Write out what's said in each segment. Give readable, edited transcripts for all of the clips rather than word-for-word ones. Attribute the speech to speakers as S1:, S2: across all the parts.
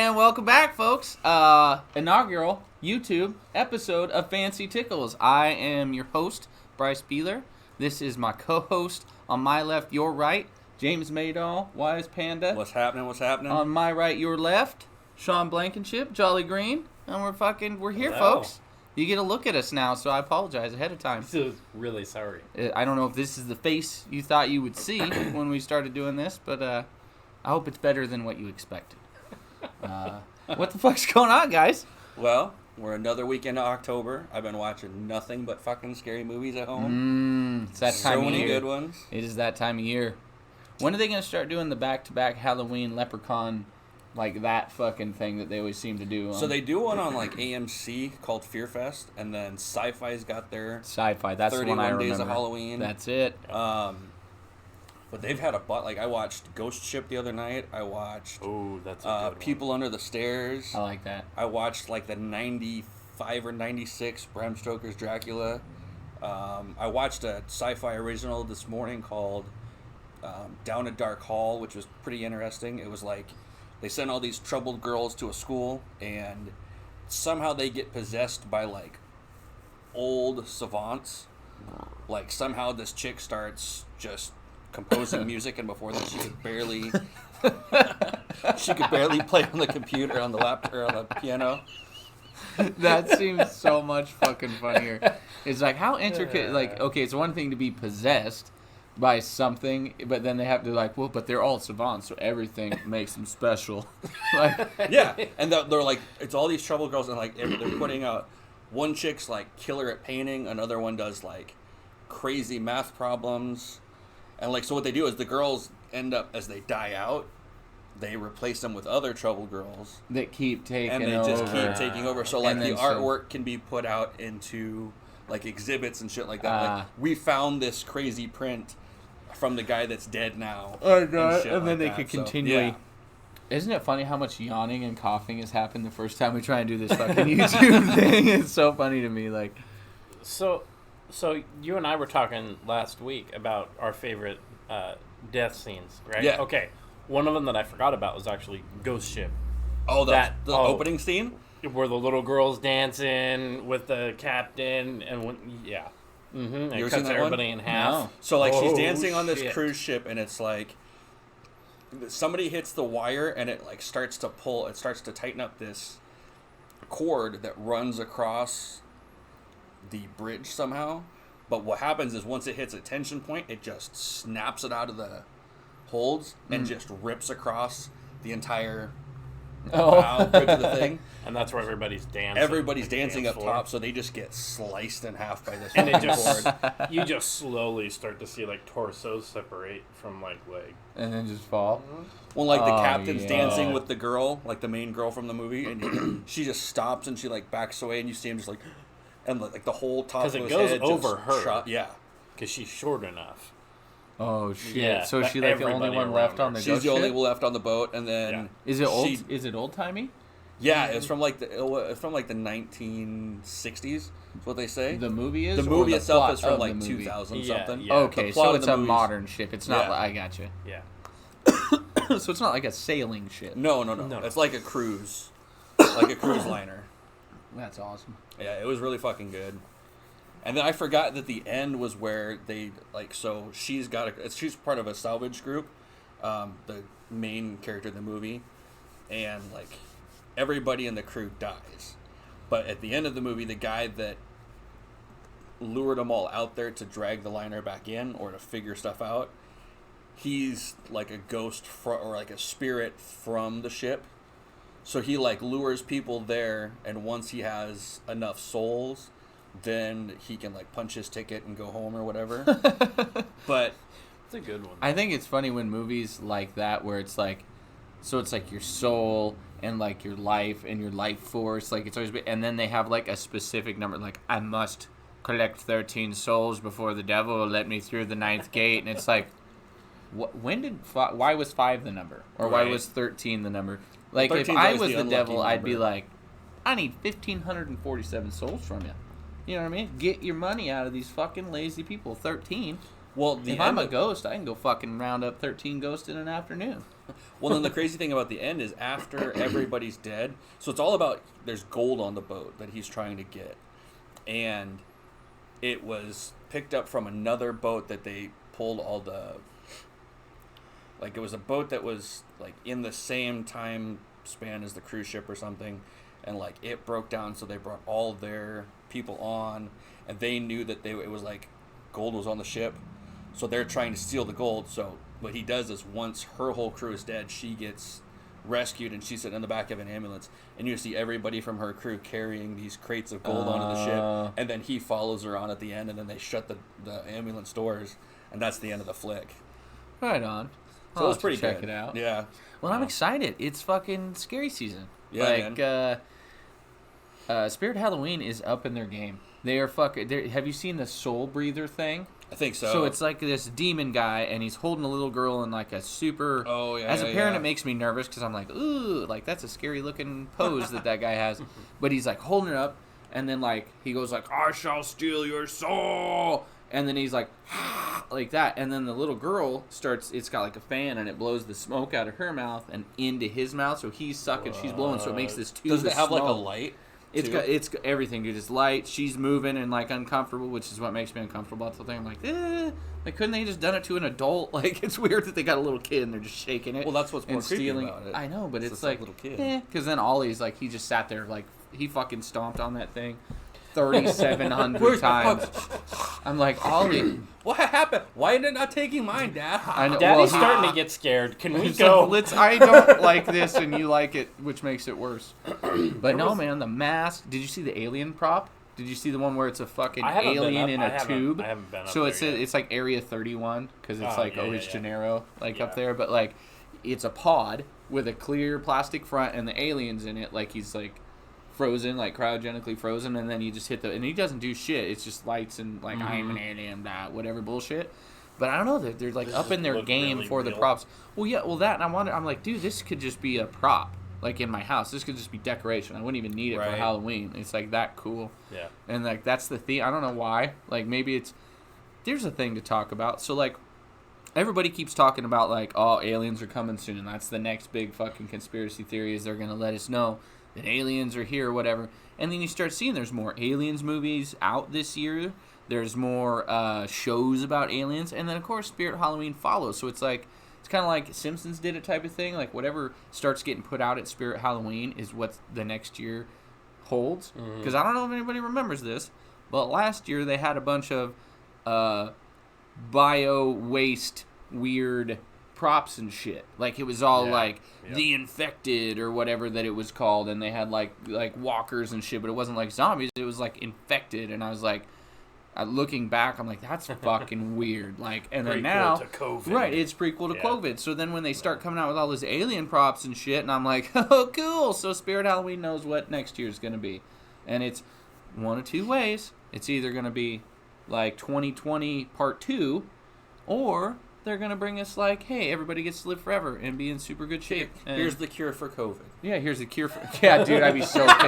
S1: And welcome back, folks. Inaugural YouTube episode of Fancy Tickles. I am your host, Bryce Beeler. This is my co-host. On my left, your right, James Maydall, Wise Panda.
S2: What's happening?
S1: On my right, your left, Sean Blankenship, Jolly Green. And we're here,
S3: Hello.
S1: folks. You get a look at us now, so I apologize ahead of time.
S3: So really sorry.
S1: I don't know if this is the face you thought you would see when we started doing this, but I hope it's better than what you expected. What the fuck's going on, guys?
S2: Well, we're another week into October. I've been watching nothing but fucking scary movies at home.
S1: It's that time
S2: so
S1: of
S2: many
S1: year.
S2: good ones.
S1: It is that time of year. When are they going to start doing the back-to-back Halloween Leprechaun, like that fucking thing that they always seem to do?
S2: So they do one on like AMC called Fear Fest, and then Sci-Fi's got their
S1: Sci-Fi. That's the one I
S2: 31
S1: remember.
S2: Days of Halloween.
S1: That's it.
S2: But they've had like I watched Ghost Ship the other night. I watched
S3: That's a good
S2: People Under the Stairs.
S1: I like that.
S2: I watched like the 95 or 96 Bram Stoker's Dracula. I watched a sci-fi original this morning called Down a Dark Hall, which was pretty interesting. It was like they send all these troubled girls to a school, and somehow they get possessed by like old savants. Like somehow this chick starts just composing music, and before that she could barely play on the computer, on the laptop, or on the piano.
S1: That seems so much fucking funnier. It's like, how intricate, like, okay, it's one thing to be possessed by something, but then they have to like, well, but they're all savants, so everything makes them special. Like,
S2: Yeah, and they're like, it's all these troubled girls, and like they're putting out, one chick's like killer at painting, another one does like crazy math problems. And like, so what they do is the girls end up, as they die out, they replace them with other troubled girls,
S1: that keep taking
S2: and they
S1: over.
S2: just keep taking over. So like
S1: And
S2: the
S1: then
S2: artwork can be put out into like exhibits and shit like that. Like, we found this crazy print from the guy that's dead now.
S1: Oh, God.
S2: shit
S1: And then
S2: like
S1: they
S2: that.
S1: could
S2: So,
S1: continually.
S2: yeah.
S1: Isn't it funny how much yawning and coughing has happened the first time we try and do this fucking YouTube thing? It's so funny to me. Like,
S3: So you and I were talking last week about our favorite death scenes, right?
S2: Yeah.
S3: Okay. One of them that I forgot about was actually Ghost Ship,
S2: Oh, the
S3: Oh.
S2: opening scene?
S3: where the little girl's dancing with the captain, and yeah. Mm-hmm.
S2: You
S3: It
S2: ever
S3: cuts
S2: seen that
S3: everybody
S2: one?
S3: in half.
S1: No.
S2: So like she's
S3: Oh,
S2: dancing on this
S3: shit.
S2: cruise ship, and it's like somebody hits the wire, and it like starts to tighten up this cord that runs across the bridge somehow. But what happens is once it hits a tension point, it just snaps it out of the holds and just rips across the entire bow bridge of the thing.
S3: And that's where everybody's dancing.
S2: Everybody's
S3: like the
S2: dancing
S3: dance
S2: up
S3: floor.
S2: top, so they just get sliced in half by this
S3: And it
S2: fucking
S3: just
S2: cord.
S3: you just slowly start to see like torsos separate from like leg.
S1: and then just fall.
S2: When like the
S1: Oh,
S2: captain's
S1: yeah.
S2: dancing with the girl, like the main girl from the movie, and she just stops and she like backs away, and you see him just like, and like the whole top of
S3: 'Cause it
S2: his
S3: goes
S2: head
S3: over
S2: just
S3: her.
S2: shot. Yeah,
S3: Because she's short enough.
S1: Oh shit!
S3: Yeah,
S1: so is
S3: but
S1: she like the only
S3: everybody
S1: one
S3: around
S1: left
S3: her.
S1: on the
S2: she's
S1: ghost
S2: the only
S1: ship?
S2: one left on the boat, and then
S3: Yeah.
S1: Is it old?
S2: she-
S1: Is it old timey?
S2: yeah, it's from like the 1960s. Is what they say.
S1: The movie is.
S2: The
S1: or
S2: movie
S1: the
S2: itself
S1: plot
S2: is from
S1: of
S2: like
S1: the movie?
S2: 2000
S3: Yeah,
S2: something.
S3: yeah.
S1: Okay,
S2: The plot
S1: so
S2: of
S1: it's
S2: the
S1: a
S2: movie's-
S1: modern ship. It's not.
S2: Yeah.
S1: Like, I gotcha.
S3: Yeah.
S1: So it's not like a sailing ship.
S2: No.
S3: No.
S2: It's like a cruise, like a cruise liner.
S1: That's awesome.
S2: Yeah, it was really fucking good. And then I forgot that the end was where they like. So she's part of a salvage group, the main character in the movie, and like everybody in the crew dies. But at the end of the movie, the guy that lured them all out there to drag the liner back in or to figure stuff out, he's like a ghost or like a spirit from the ship. So he like lures people there, and once he has enough souls, then he can like punch his ticket and go home or whatever. But
S3: It's a good one.
S1: I think it's funny when movies like that, where it's like, so it's like your soul and like your life and your life force, like it's always, and then they have like a specific number, like I must collect 13 souls before the devil will let me through the 9th gate, and it's like, why was 5 the number, or why
S2: Right.
S1: was 13 the number? Like if
S2: 13's
S1: I
S2: always
S1: was
S2: the
S1: the
S2: unlucky
S1: devil, I'd be
S2: number.
S1: like, I need 1,547 souls from you. You know what I mean? Get your money out of these fucking lazy people. 13.
S2: Well,
S1: if I'm a ghost, I can go fucking round up 13 ghosts in an afternoon.
S2: Well, then the crazy thing about the end is after everybody's dead, so it's all about there's gold on the boat that he's trying to get, and it was picked up from another boat that they pulled all the, like it was a boat that was like in the same time span as the cruise ship or something, and like it broke down, so they brought all their people on, and they knew that it was like gold was on the ship, so they're trying to steal the gold. So what he does is once her whole crew is dead, she gets rescued and she's sitting in the back of an ambulance, and you see everybody from her crew carrying these crates of gold onto the ship, and then he follows her on at the end, and then they shut the ambulance doors, and that's the end of the flick.
S1: Right on.
S2: So it was pretty
S1: check
S2: good.
S1: it out.
S2: Yeah.
S1: Well, I'm excited. It's fucking scary season.
S2: Yeah,
S1: man. Spirit Halloween is up in their game. They are fucking. Have you seen the Soul Breather thing?
S2: I think so.
S1: So it's like this demon guy, and he's holding a little girl in like a super.
S2: Oh yeah.
S1: As a parent, it makes me nervous because I'm like, ooh, like that's a scary looking pose that guy has. But he's like holding it up, and then like he goes like, "I shall steal your soul," and then he's like that, and then the little girl starts. It's got like a fan, and it blows the smoke out of her mouth and into his mouth. So he's sucking, she's blowing, so it makes this tube.
S2: Does it have
S1: smoke.
S2: like a light?
S1: It's got everything, dude. It's light. She's moving and like uncomfortable, which is what makes me uncomfortable about the thing. I'm like, like couldn't they just done it to an adult? Like it's weird that they got a little kid and they're just shaking it.
S2: Well, that's what's more creepy
S1: stealing
S2: about it.
S1: I know, but it's
S2: like
S1: like
S2: little kid.
S1: because then Ollie's like he just sat there like he fucking stomped on that thing 3,700 times. I'm like, Ollie,
S2: what happened? Why are they not taking mine, Dad?
S1: I know.
S3: Daddy's
S1: well,
S3: starting to get scared. Can we
S1: He's
S3: go?
S1: like, I don't like this, and you like it, which makes it worse. But no, man, the mask. Did you see the alien prop? Did you see the one where it's a fucking alien in a tube?
S3: I haven't been up
S1: so
S3: there yet.
S1: it's like Area 31 because it's like
S3: yeah,
S1: Janeiro, like up there. But like, it's a pod with a clear plastic front, and the aliens in it. Like he's like frozen, like cryogenically frozen, and then you just hit and he doesn't do shit. It's just lights and like I'm an alien, whatever bullshit. But I don't know, they're like up in their game
S3: really
S1: for the
S3: real.
S1: props. Well, yeah, that, and I'm like, dude, this could just be a prop, like in my house. This could just be decoration. I wouldn't even need it for Halloween. It's like that cool.
S3: Yeah.
S1: And like that's the theme. I don't know why. Like maybe there's a thing to talk about. So like everybody keeps talking about like, oh, aliens are coming soon. That's the next big fucking conspiracy theory is they're gonna let us know that aliens are here or whatever. And then you start seeing there's more aliens movies out this year. There's more shows about aliens. And then, of course, Spirit Halloween follows. So it's like, it's kind of like Simpsons did it type of thing. Like whatever starts getting put out at Spirit Halloween is what the next year holds. Because I don't know if anybody remembers this, but last year they had a bunch of bio-waste weird props and shit. Like it was all like the infected or whatever that it was called, and they had like walkers and shit, but it wasn't like zombies, it was like infected. And I was like, looking back, I'm like, that's fucking weird. Like, and then now,
S3: to COVID.
S1: right, it's prequel to COVID. So then when they start coming out with all this alien props and shit, and I'm like, oh, cool. So Spirit Halloween knows what next year's gonna be, and it's one of two ways. It's either gonna be like 2020 Part 2, or they're going to bring us like, hey, everybody gets to live forever and be in super good shape. And
S2: here's the cure for COVID.
S1: Yeah, here's the cure for... Yeah, dude, I'd be so pissed.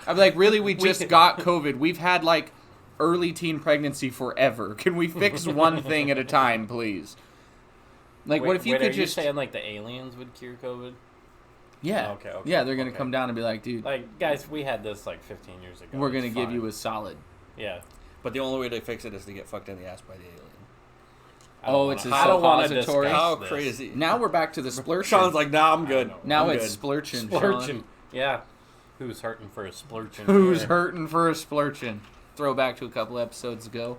S1: I'd be like, really, we just got COVID. We've had, like, early teen pregnancy forever. Can we fix one thing at a time, please? Like, what if you could
S3: are
S1: just...
S3: you saying, like, the aliens would cure COVID?
S1: Yeah.
S3: Okay.
S1: Yeah, they're going to come down and be like, dude...
S3: Like, guys, we had this, like, 15 years ago.
S1: We're going to give you a solid.
S3: Yeah.
S2: But the only way to fix it is to get fucked in the ass by the alien.
S1: It's a suppository.
S2: How crazy.
S1: Now we're back to the splurchin.
S2: Sean's like, nah, I'm good.
S1: Now
S2: I'm
S1: it's
S2: good.
S1: splurchin.
S3: Splurchin. Yeah. Who's hurting for a splurchin?
S1: Who's hurting for a splurchin? Throwback to a couple episodes ago.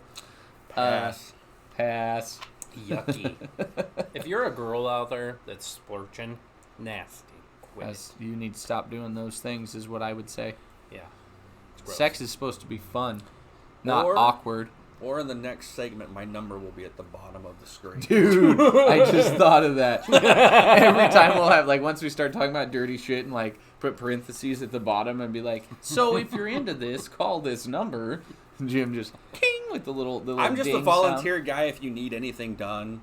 S2: Pass.
S3: Yucky. If you're a girl out there that's splurchin, nasty. Quit.
S1: You need to stop doing those things is what I would say.
S3: Yeah.
S1: Sex is supposed to be fun, not awkward.
S2: Or in the next segment, my number will be at the bottom of the screen.
S1: Dude, I just thought of that. Every time we'll have, like, once we start talking about dirty shit and, like, put parentheses at the bottom and be like, so if you're into this, call this number. Jim just, king, with the little
S2: I'm just a
S1: ding
S2: volunteer
S1: sound.
S2: guy if you need anything done.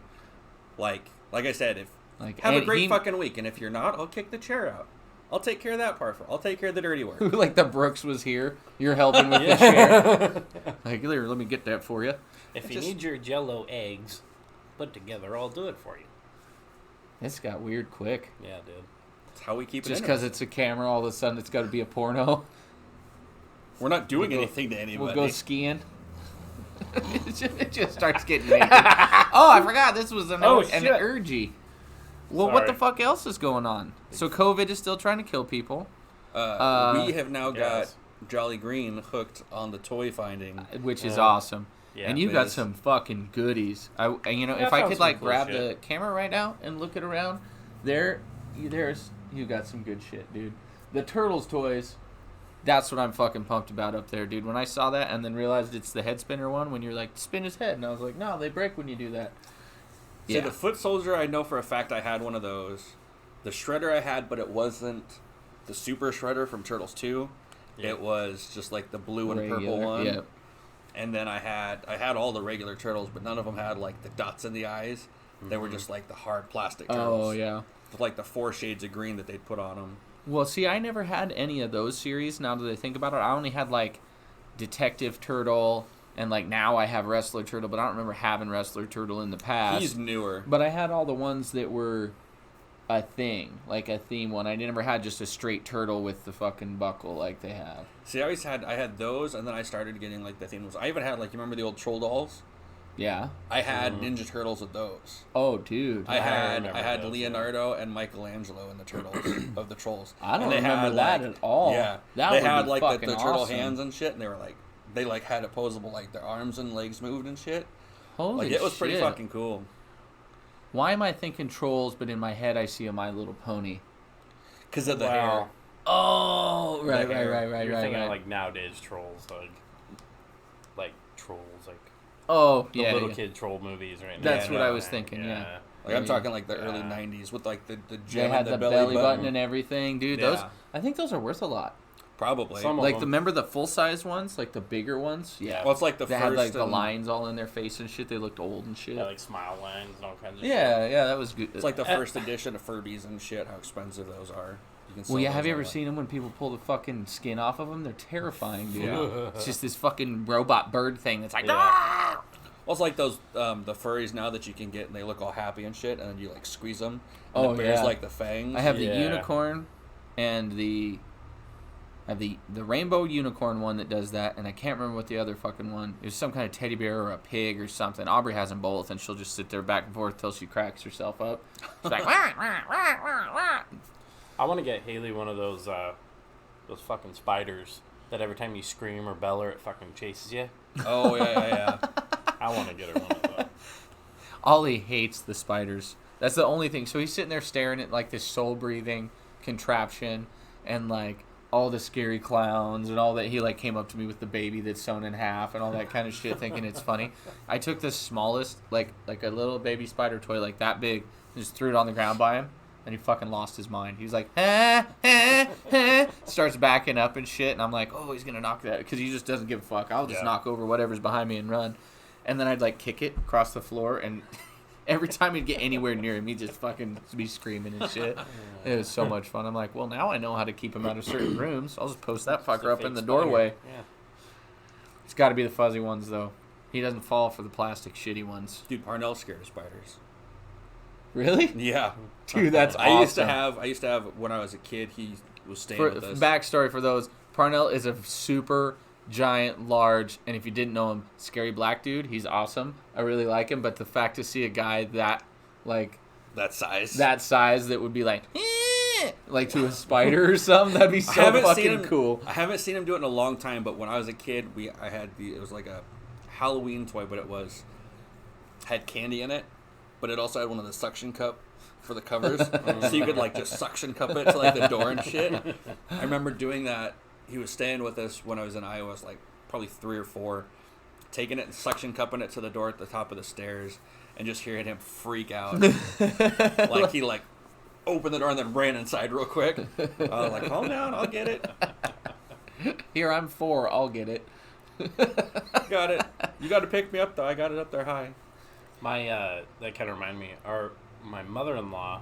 S2: Like I said,
S1: Like,
S2: have a
S1: and
S2: great fucking week. And if you're not, I'll kick the chair out. I'll take care of that part. I'll take care of the dirty work.
S1: Like the Brooks was here. You're helping with the chair. Like, here, let me get that for you.
S3: If you need your Jell-O eggs put together, I'll do it for you.
S1: This got weird quick.
S3: Yeah, dude.
S2: That's how we keep it.
S1: Just because it's a camera, all of a sudden it's got to be a porno.
S2: We're not doing anything to anybody.
S1: We'll go skiing. It just starts getting naked. Oh, I forgot. This was an urgy. Well,
S3: Sorry.
S1: what the fuck else is going on? So COVID is still trying to kill people.
S2: We have now got Jolly Green hooked on the toy finding,
S1: which is awesome.
S3: Yeah,
S1: and you got some fucking goodies. If I could like grab the camera right now and look it around, there's you got some good shit, dude. The Turtles toys, that's what I'm fucking pumped about up there, dude. When I saw that and then realized it's the head spinner one, when you're like spin his head, and I was like, no, they break when you do that.
S2: So the Foot Soldier, I know for a fact I had one of those. The Shredder I had, but it wasn't the Super Shredder from Turtles 2. Yeah. It was just like the blue and purple one.
S1: Yep.
S2: And then I had all the regular Turtles, but none of them had like the dots in the eyes. They were just like the hard plastic Turtles.
S1: Oh, yeah.
S2: With like the 4 shades of green that they'd put on them.
S1: Well, see, I never had any of those series. Now that I think about it, I only had like Detective Turtle, and like now I have Wrestler Turtle, but I don't remember having Wrestler Turtle in the past.
S2: He's newer.
S1: But I had all the ones that were a thing, like a theme one. I never had just a straight turtle with the fucking buckle like they have.
S2: See, I had those, and then I started getting like the theme ones. I even had like, you remember the old Troll dolls?
S1: Yeah.
S2: I had Ninja Turtles with those.
S1: Oh, dude.
S2: I had those, Leonardo and Michelangelo in the Turtles of the Trolls.
S1: I don't remember that at all.
S2: Yeah,
S1: they
S2: had like the turtle
S1: awesome.
S2: hands and shit, and they had it posable, like their arms and legs moved and shit.
S1: Holy shit.
S2: It was pretty fucking cool.
S1: Why am I thinking Trolls, but in my head I see a My Little Pony?
S2: Because of the hair.
S1: Oh, right.
S3: You're thinking of like nowadays Trolls, like Trolls, like the little kid troll movies, right?
S1: That's what I was thinking. Yeah.
S2: Like I'm talking like the early '90s with like the gem
S1: they had
S2: and
S1: the belly button and everything, dude.
S2: Yeah.
S1: I think those are worth a lot.
S2: Probably.
S1: Remember the full size ones, like the bigger ones? Yeah.
S2: Well, it's like the
S1: they
S2: first.
S1: had like the lines all in their face and shit. They looked old and shit.
S3: Yeah, like smile lines and all kinds of shit.
S1: Yeah, that was good.
S2: It's like the first edition of Furbies and shit. How expensive those are.
S1: Have you ever seen them when people pull the fucking skin off of them? They're terrifying, dude.
S2: Yeah.
S1: It's just this fucking robot bird thing that's like. Ah!
S2: Well, it's like those the furries now that you can get, and they look all happy and shit, and then you like squeeze them. And it bears like the fangs.
S1: I have the unicorn, and the rainbow unicorn one that does that, and I can't remember what the other fucking one. It was some kind of teddy bear or a pig or something. Aubrey has them both, and she'll just sit there back and forth till she cracks herself up. She's like, wah, wah, wah, wah, wah.
S3: I want to get Haley one of those fucking spiders that every time you scream or bell her, it fucking chases you.
S2: Oh yeah.
S3: I want to get her one of those.
S1: Ollie hates the spiders. That's the only thing. So he's sitting there staring at like this soul-breathing contraption and like all the scary clowns and all that. He like came up to me with the baby that's sewn in half and all that kind of shit, thinking it's funny. I took the smallest, like a little baby spider toy like that big, and just threw it on the ground by him. And he fucking lost his mind. He was like, starts backing up and shit. And I'm like, oh, he's going to knock that. Because he just doesn't give a fuck. I'll just knock over whatever's behind me and run. And then I'd like kick it across the floor. And every time he'd get anywhere near him, he'd just fucking be screaming and shit. It was so much fun. I'm like, well, now I know how to keep him out of certain rooms. I'll just post that fucker up in the doorway.
S3: Yeah.
S1: It's got to be the fuzzy ones, though. He doesn't fall for the plastic shitty ones.
S2: Dude, Parnell's scared of spiders.
S1: Really?
S2: Yeah.
S1: Dude, that's awesome.
S2: I used to have when I was a kid, he was staying with us.
S1: Backstory for those, Parnell is a super giant, large, and if you didn't know him, scary black dude. He's awesome. I really like him, but the fact to see a guy that
S2: size
S1: that would be like to a spider or something, that'd be so fucking cool.
S2: I haven't seen him do it in a long time, but when I was a kid, it was like a Halloween toy, but had candy in it. But it also had one of the suction cup for the covers. So you could like just suction cup it to like the door and shit. I remember doing that. He was staying with us when I was in Iowa. I was like probably 3 or 4. Taking it and suction cupping it to the door at the top of the stairs and just hearing him freak out. Like he like opened the door and then ran inside real quick. I was like, calm down, I'll get it.
S1: Here, I'm 4, I'll get it.
S2: Got it. You got to pick me up though. I got it up there high.
S3: That kind of reminded me. My mother-in-law,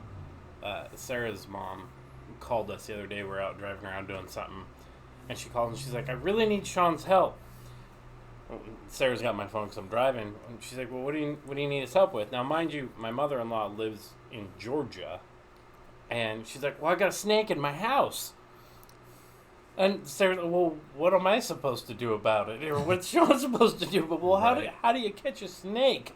S3: Sarah's mom, called us the other day. We're out driving around doing something, and she called and she's like, "I really need Sean's help." Sarah's got my phone because I'm driving, and she's like, "Well, what do you need his help with?" Now, mind you, my mother-in-law lives in Georgia, and she's like, "Well, I got a snake in my house." And Sarah's like, "Well, what am I supposed to do about it? Or what's Sean supposed to do?" But well, how do you catch a snake?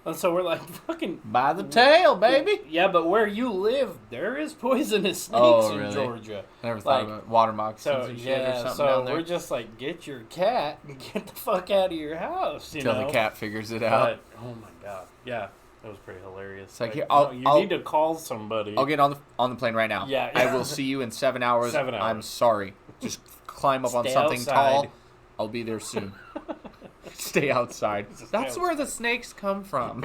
S3: And so we're like, fucking...
S1: By the tail, baby!
S3: Yeah, but where you live, there is poisonous snakes in Georgia.
S1: I never thought about water moccasins and shit or something down there.
S3: We're just like, get your cat and get the fuck out of your house,
S1: Until the cat figures it out.
S3: But, oh my God. Yeah, that was pretty hilarious.
S1: It's like,
S3: you need to call somebody.
S1: I'll get on the plane right now.
S3: Yeah.
S1: I will see you in 7 hours.
S3: 7 hours.
S1: I'm sorry. Just climb up on something
S3: outside.
S1: tall. I'll be there soon. Stay outside. That's where the snakes come from.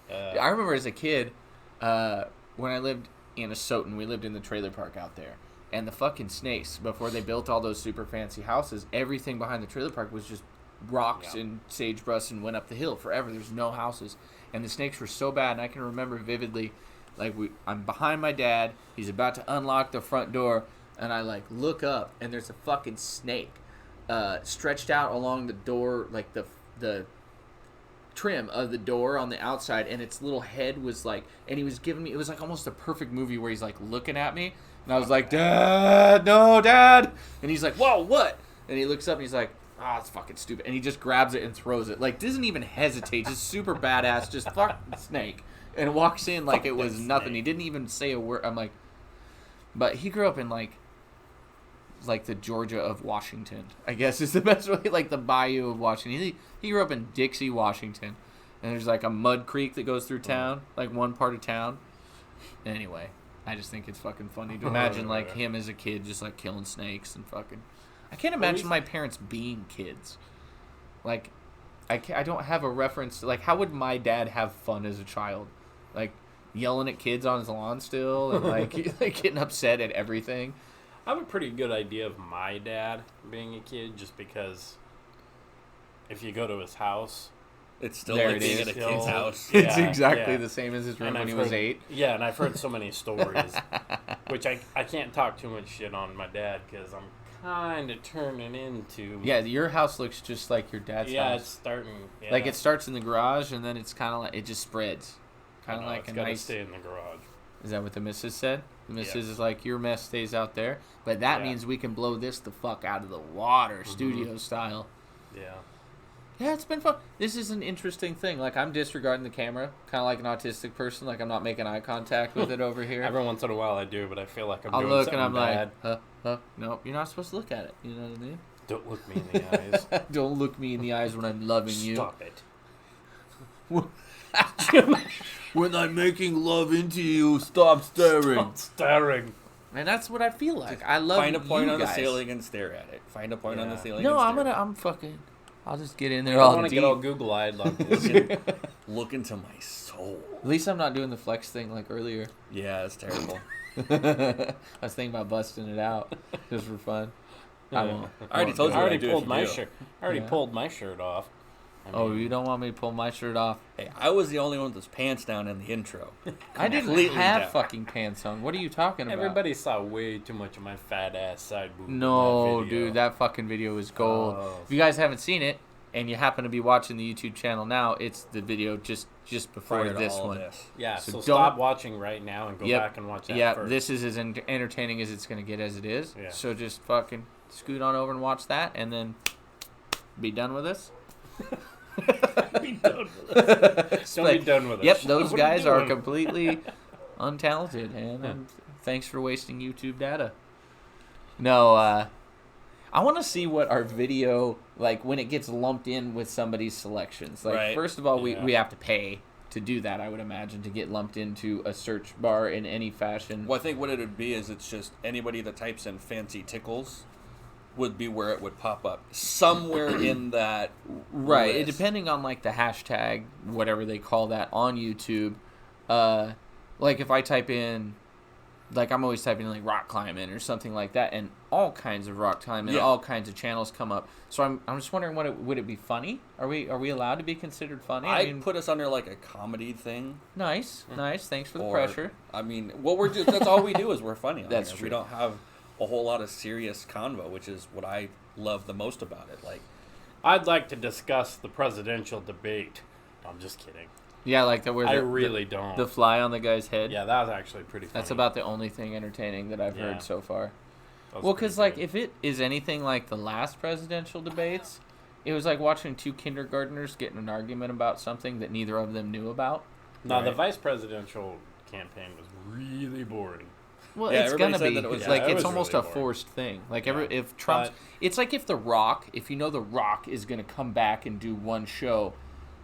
S1: I remember as a kid, when I lived in Asotin, we lived in the trailer park out there. And the fucking snakes, before they built all those super fancy houses, everything behind the trailer park was just rocks and sagebrush and went up the hill forever. There's no houses. And the snakes were so bad, and I can remember vividly, like, I'm behind my dad, he's about to unlock the front door, and I, like, look up, and there's a fucking snake stretched out along the door, like the trim of the door on the outside, and its little head was like, and he was giving me, it was like almost a perfect movie where he's like looking at me, and I was like, "Dad, no, Dad," and he's like, "Whoa, what?" And he looks up and he's like, "Ah, it's fucking stupid," and he just grabs it and throws it, like doesn't even hesitate, just super badass, just fuck the snake, and walks in like it was nothing. He didn't even say a word. I'm like, but he grew up in like the Georgia of Washington, I guess is the best way, like the bayou of Washington. He grew up in Dixie, Washington, and there's like a mud creek that goes through town, like one part of town. Anyway, I just think it's fucking funny to imagine like him as a kid just like killing snakes and fucking... I can't imagine my parents being kids. Like, I don't have a reference to, like, how would my dad have fun as a child? Like, yelling at kids on his lawn still and like getting upset at everything.
S3: I have a pretty good idea of my dad being a kid, just because if you go to his house,
S2: it's still like being at a kid's house.
S1: It's exactly the same as his room when he was 8.
S3: Yeah, and I've heard so many stories, which I can't talk too much shit on my dad because I'm kind of turning into...
S1: Yeah, your house looks just like your dad's house.
S3: Yeah, it's starting... Yeah.
S1: Like, it starts in the garage, and then it's kind of like... It just spreads. Kind of like
S3: a nice... It's got to stay in the garage.
S1: Is that what the missus said? The missus is like, your mess stays out there. But that means we can blow this the fuck out of the water, studio style.
S3: Yeah.
S1: Yeah, it's been fun. This is an interesting thing. Like, I'm disregarding the camera, kind of like an autistic person. Like, I'm not making eye contact with it over here.
S3: Every once in a while I do, but I feel like I'm
S1: I'll
S3: doing
S1: look
S3: something
S1: and I'm
S3: bad.
S1: like, no, you're not supposed to look at it. You know what I mean?
S3: Don't look me in the eyes.
S1: Don't look me in the eyes when I'm loving you.
S3: Stop it.
S1: When I'm making love into you, stop staring.
S3: Stop staring.
S1: And that's what I feel like. I love
S2: Find a point on the
S1: guys.
S2: ceiling and stare at it. Find a point on the ceiling.
S1: No,
S2: and
S1: I'll just get in there
S3: I
S1: all
S3: want to
S1: deep.
S3: get all Google-eyed.
S2: Look into my soul.
S1: At least I'm not doing the flex thing like earlier.
S2: Yeah, it's terrible.
S1: I was thinking about busting it out just for fun. I won't.
S2: I already told you.
S3: I already
S2: what I do
S3: pulled
S2: if
S3: my
S2: you do.
S3: shirt. I already pulled my shirt off.
S1: You don't want me to pull my shirt off?
S2: Hey, I was the only one with his pants down in the intro.
S1: I didn't
S2: Completely
S1: have
S2: down.
S1: fucking pants on. What are you talking about?
S3: Everybody saw way too much of my fat ass side boob.
S1: No,
S3: in that video.
S1: dude, that fucking video is gold.
S3: Oh.
S1: If you guys haven't seen it, and you happen to be watching the YouTube channel now, it's the video just before
S2: Prior to
S1: this
S2: all
S1: one.
S2: this.
S3: Yeah,
S1: So
S3: so
S1: don't-
S3: stop watching right now and go
S1: Yep.
S3: back and watch that
S1: Yeah,
S3: first.
S1: this is as entertaining as it's going to get as it is.
S3: Yeah.
S1: So just fucking scoot on over and watch that, and then be done with us.
S3: Be done with it. Don't be done with it.
S1: Yep, those
S3: What are you
S1: guys are
S3: doing?
S1: completely untalented, and thanks for wasting YouTube data. No, I want to see what our video, like, when it gets lumped in with somebody's selections. Like,
S2: Right.
S1: first of all,
S3: Yeah.
S1: we have to pay to do that, I would imagine, to get lumped into a search bar in any fashion.
S2: Well, I think what it would be is it's just anybody that types in Fancy Tickles would be where it would pop up. Somewhere in that
S1: Right,
S2: list.
S1: depending on, like, the hashtag, whatever they call that, on YouTube. Like, if I type in like I'm always typing in like rock climbing or something like that, and all kinds of rock climbing,
S2: Yeah.
S1: all kinds of channels come up. So I'm just wondering, would it be funny? Are we allowed to be considered funny?
S2: I put us under like a comedy thing.
S1: Nice. Thanks for the
S2: Or,
S1: pressure.
S2: I mean, what we're doing, that's all we do is we're funny on
S1: That's
S2: here.
S1: true.
S2: We don't have a whole lot of serious convo, which is what I love the most about it. Like,
S3: I'd like to discuss the presidential debate. No, I'm just kidding.
S1: Yeah, like where
S3: I
S1: the,
S3: really don't.
S1: the fly on the guy's head.
S3: Yeah, that was actually pretty funny.
S1: That's about the only thing entertaining that I've
S3: Yeah.
S1: heard so far.
S3: That was
S1: Well,
S3: pretty
S1: because like
S3: good.
S1: if it is anything like the last presidential debates, it was like watching two kindergartners get in an argument about something that neither of them knew about.
S3: No, the
S1: Right.
S3: vice presidential campaign was really boring.
S1: Well,
S2: Yeah,
S1: it's
S2: everybody
S1: gonna
S2: said
S1: be
S2: that it was-
S1: like
S3: Yeah, it
S1: it's
S3: was
S1: almost
S3: really
S1: a
S3: boring.
S1: forced thing. Like
S3: Yeah.
S1: if Trump's,
S3: But-
S1: it's like if The Rock, if you know The Rock is gonna come back and do one show,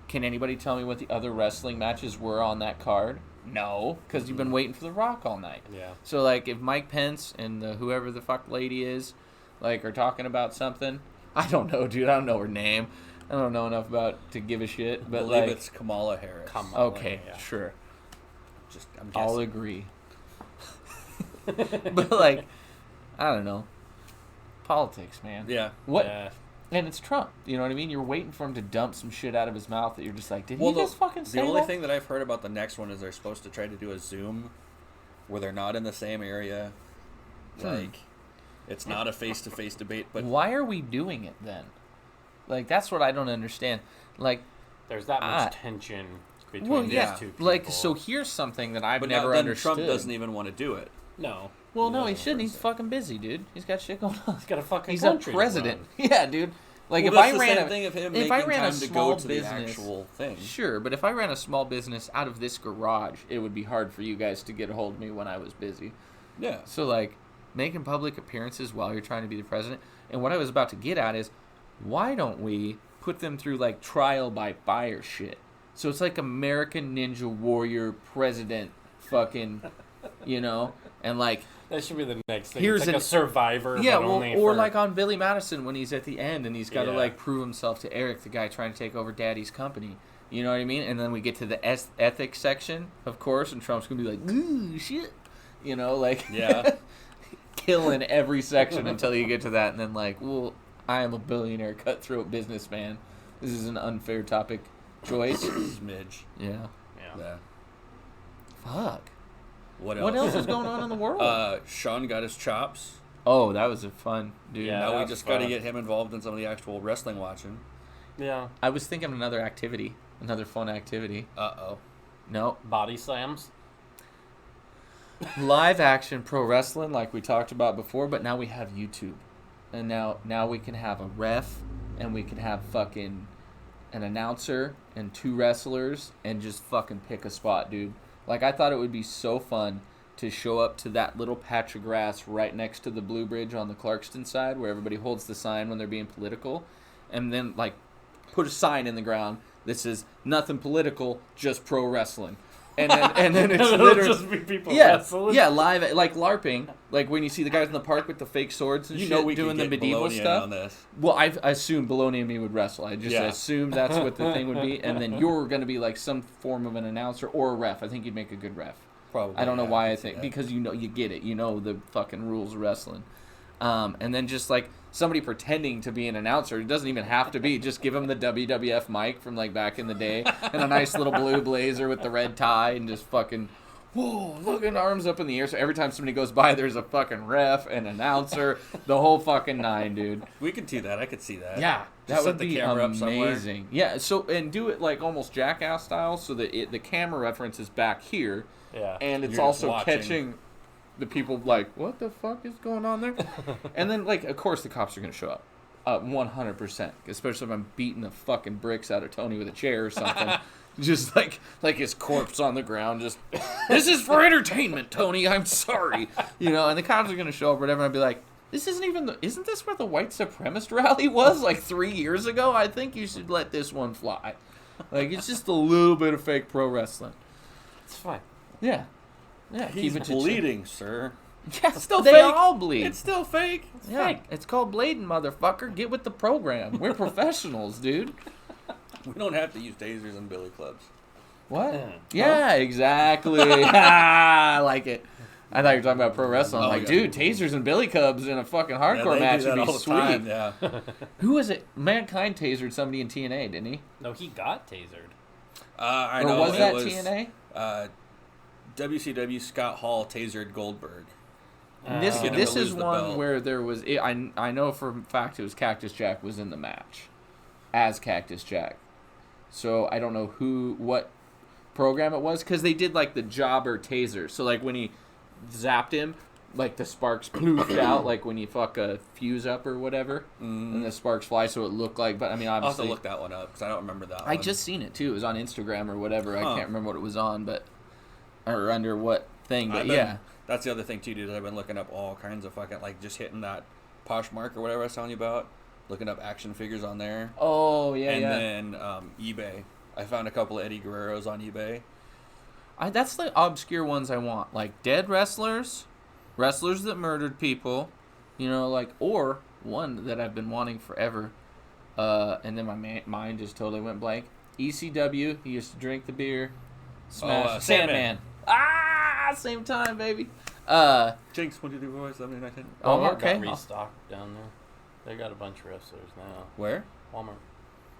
S1: can anybody tell me what the other wrestling matches were on that card? No, because you've been waiting for The Rock all night.
S3: Yeah.
S1: So like if Mike Pence and whoever the fuck lady is, like are talking about something, I don't know, dude. I don't know her name. I don't know enough about to give a shit.
S2: I
S1: But
S2: believe
S1: like,
S2: it's Kamala Harris.
S1: okay,
S3: yeah.
S1: sure,
S2: I'm
S1: I'll
S2: guessing.
S1: agree. But like, I don't know. Politics, man.
S2: Yeah.
S1: What?
S3: Yeah.
S1: And it's Trump. You know what I mean? You're waiting for him to dump some shit out of his mouth that you're just like, did he just fucking say
S2: the only
S1: that?
S2: thing that I've heard about the next one is they're supposed to try to do a Zoom where they're not in the same area. Like, it's not a face-to-face debate, but
S1: Why are we doing it then? Like, that's what I don't understand. Like,
S3: There's that much tension between
S1: well,
S3: these
S1: yeah.
S3: two people.
S1: Like, so here's something that I've
S2: but
S1: never
S2: then
S1: understood.
S2: Trump doesn't even want to do it.
S3: No.
S1: Well, no, he
S2: doesn't
S1: shouldn't.
S2: want
S1: He's
S2: to.
S1: fucking busy, dude. He's got shit going on.
S3: He's got a fucking
S1: He's a
S3: country to
S1: president.
S3: run.
S1: Yeah, dude. Like,
S2: Well,
S1: if I
S2: that's the
S1: ran
S2: same
S1: a
S2: thing of him
S1: if I
S2: making
S1: ran a
S2: time to
S1: small
S2: go to the
S1: business,
S2: actual thing.
S1: sure, but if I ran a small business out of this garage, it would be hard for you guys to get a hold of me when I was busy.
S2: Yeah.
S1: So, like, making public appearances while you're trying to be the president. And what I was about to get at is, why don't we put them through, like, trial by fire shit? So it's like American Ninja Warrior president fucking, you know? And, like,
S3: That should be the next thing.
S1: Here's
S3: It's like
S1: an-
S3: a Survivor,
S1: yeah,
S3: but
S1: well,
S3: only
S1: or
S3: for...
S1: like on Billy Madison when he's at the end and he's got to,
S3: Yeah.
S1: like, prove himself to Eric, the guy trying to take over Daddy's company. You know what I mean? And then we get to the ethics section, of course, and Trump's going to be like, ooh, shit. You know, like...
S2: Yeah.
S1: killing every section until you get to that, and then like, well, I am a billionaire cutthroat businessman. This is an unfair topic choice.
S2: Smidge.
S1: Yeah.
S3: Yeah.
S2: Yeah.
S1: Fuck.
S2: What else?
S1: What else is going on in the world?
S2: Sean got his chops.
S1: Oh, that was a fun, dude.
S3: Yeah.
S2: Now we
S3: that's
S2: just got to
S3: fun.
S2: get him involved in some of the actual wrestling watching.
S3: Yeah.
S1: I was thinking of another activity, another fun activity.
S2: Uh-oh.
S1: No,
S3: Body slams.
S1: live action pro wrestling like we talked about before, but now we have YouTube, and now we can have a ref, and we can have fucking an announcer and two wrestlers, and just fucking pick a spot, dude. Like, I thought it would be so fun to show up to that little patch of grass right next to the Blue Bridge on the Clarkston side where everybody holds the sign when they're being political, and then like put a sign in the ground that says nothing political, just pro wrestling. And then it's
S3: It'll
S1: literally
S3: just be people
S1: yeah,
S3: wrestling.
S1: yeah, live, like LARPing, like when you see the guys in the park with the fake swords and
S2: You
S1: shit
S2: know we
S1: doing
S2: could
S1: the
S2: get
S1: medieval
S2: Baloney in
S1: stuff.
S2: on this.
S1: Well, I assumed Baloney and me would wrestle. I just
S2: Yeah.
S1: assumed that's what the thing would be, and then you're going to be like some form of an announcer or a ref. I think you'd make a good ref.
S2: Probably.
S1: I don't know
S2: yeah,
S1: why I
S2: can see
S1: think
S2: that.
S1: because you get it, you know the fucking rules of wrestling, and then just like somebody pretending to be an announcer. It doesn't even have to be. Just give them the WWF mic from like back in the day and a nice little blue blazer with the red tie and just fucking whoa, fucking arms up in the air. So every time somebody goes by, there's a fucking ref, an announcer, the whole fucking nine, dude.
S2: We could do that. I could see that.
S1: Yeah, that
S2: Just
S1: would
S2: set the
S1: be
S2: camera up somewhere.
S1: amazing. Yeah, so and do it like almost Jackass style, so that the camera reference is back here,
S3: Yeah.
S1: and it's
S2: You're just
S1: also
S2: watching.
S1: catching the people like, what the fuck is going on there? And then like, of course, the cops are gonna show up, 100%. Especially if I'm beating the fucking bricks out of Tony with a chair or something. Just like his corpse on the ground. Just this is for entertainment, Tony. I'm sorry, you know. And the cops are gonna show up, or whatever. And I'd be like, this isn't even. Isn't this where the white supremacist rally was like 3 years ago? I think you should let this one fly. Like it's just a little bit of fake pro wrestling.
S3: It's fine.
S1: Yeah, yeah.
S2: He's
S1: keep it to
S2: bleeding, sir.
S1: Yeah,
S2: still
S1: they
S2: fake.
S1: all bleed.
S2: It's still fake.
S1: yeah,
S3: fake.
S1: it's called blading, motherfucker. Get with the program. We're professionals, dude.
S2: We don't have to use tasers and billy clubs.
S1: What?
S3: Yeah.
S1: Yeah, exactly. I like it. I thought you were talking about pro wrestling. I'm
S2: Oh,
S1: like,
S2: yeah.
S1: dude, tasers and billy clubs in a fucking hardcore
S2: they
S1: match
S2: do that
S1: would be
S2: all the
S1: sweet.
S2: time, yeah.
S1: Who was it? Mankind tasered somebody in TNA, didn't he?
S3: No, he got tasered.
S2: I
S1: Or
S2: know.
S1: was that
S2: it was,
S1: TNA?
S2: WCW Scott Hall tasered Goldberg.
S1: This
S2: Get him
S1: this
S2: to
S1: is
S2: lose the
S1: one
S2: belt.
S1: where there was. I know for a fact it was Cactus Jack was in the match, as Cactus Jack. So I don't know what program it was because they did like the jobber taser. So like when he zapped him, like the sparks ploofed out, like when you fuck a fuse up or whatever, and the sparks fly. So it looked like. But I mean,
S2: I'll have to
S1: obviously,
S2: look that one up because I don't remember that
S1: I
S2: one.
S1: just seen it too. It was on Instagram or whatever. I
S2: Huh.
S1: can't remember what it was on, but or under what thing. But yeah.
S2: That's the other thing too, dude. I've been looking up all kinds of fucking like just hitting that Poshmark or whatever I was telling you about. Looking up action figures on there.
S1: Oh yeah,
S2: and
S1: yeah.
S2: then eBay. I found a couple of Eddie Guerreros on eBay.
S1: That's the obscure ones I want, like dead wrestlers that murdered people, like, or one that I've been wanting forever, and then my mind just totally went blank. ECW, he used to drink the beer, smash Sandman. Same time, baby.
S2: Jinx, 1, 2, 3, 4, 5, 7, 8, 9, 10.
S1: Oh,
S3: Walmart
S1: okay.
S3: got restocked down there. They got a bunch of wrestlers now.
S2: Where?
S3: Walmart.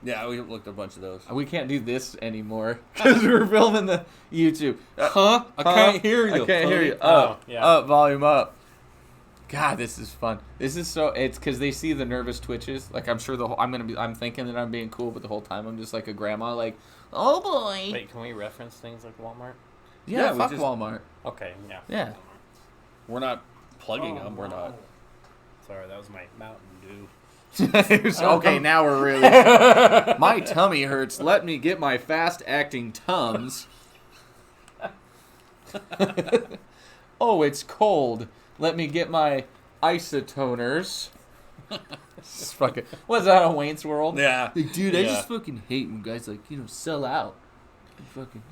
S2: Yeah, we looked at a bunch of those.
S1: We can't do this anymore because we're filming the YouTube.
S2: I can't hear you.
S1: I can't hear you.
S3: Oh, yeah.
S1: Up, volume up. God, this is fun. This is so. It's because they see the nervous twitches. Like I'm sure I'm thinking that I'm being cool, but the whole time I'm just like a grandma. Like, oh boy.
S3: Wait, can we reference things like Walmart?
S1: Yeah,
S2: we
S1: fuck
S2: just-
S1: Walmart.
S3: Okay, yeah.
S1: Yeah.
S2: We're not plugging them. We're not.
S3: Sorry, that was my Mountain Dew.
S1: Okay, now we're really. My tummy hurts. Let me get my fast acting Tums. Oh, it's cold. Let me get my isotoners. Fucking. What's that on Wayne's World?
S2: Yeah.
S1: Like, dude, I
S3: Yeah.
S1: just fucking hate when guys like sell out. Fucking.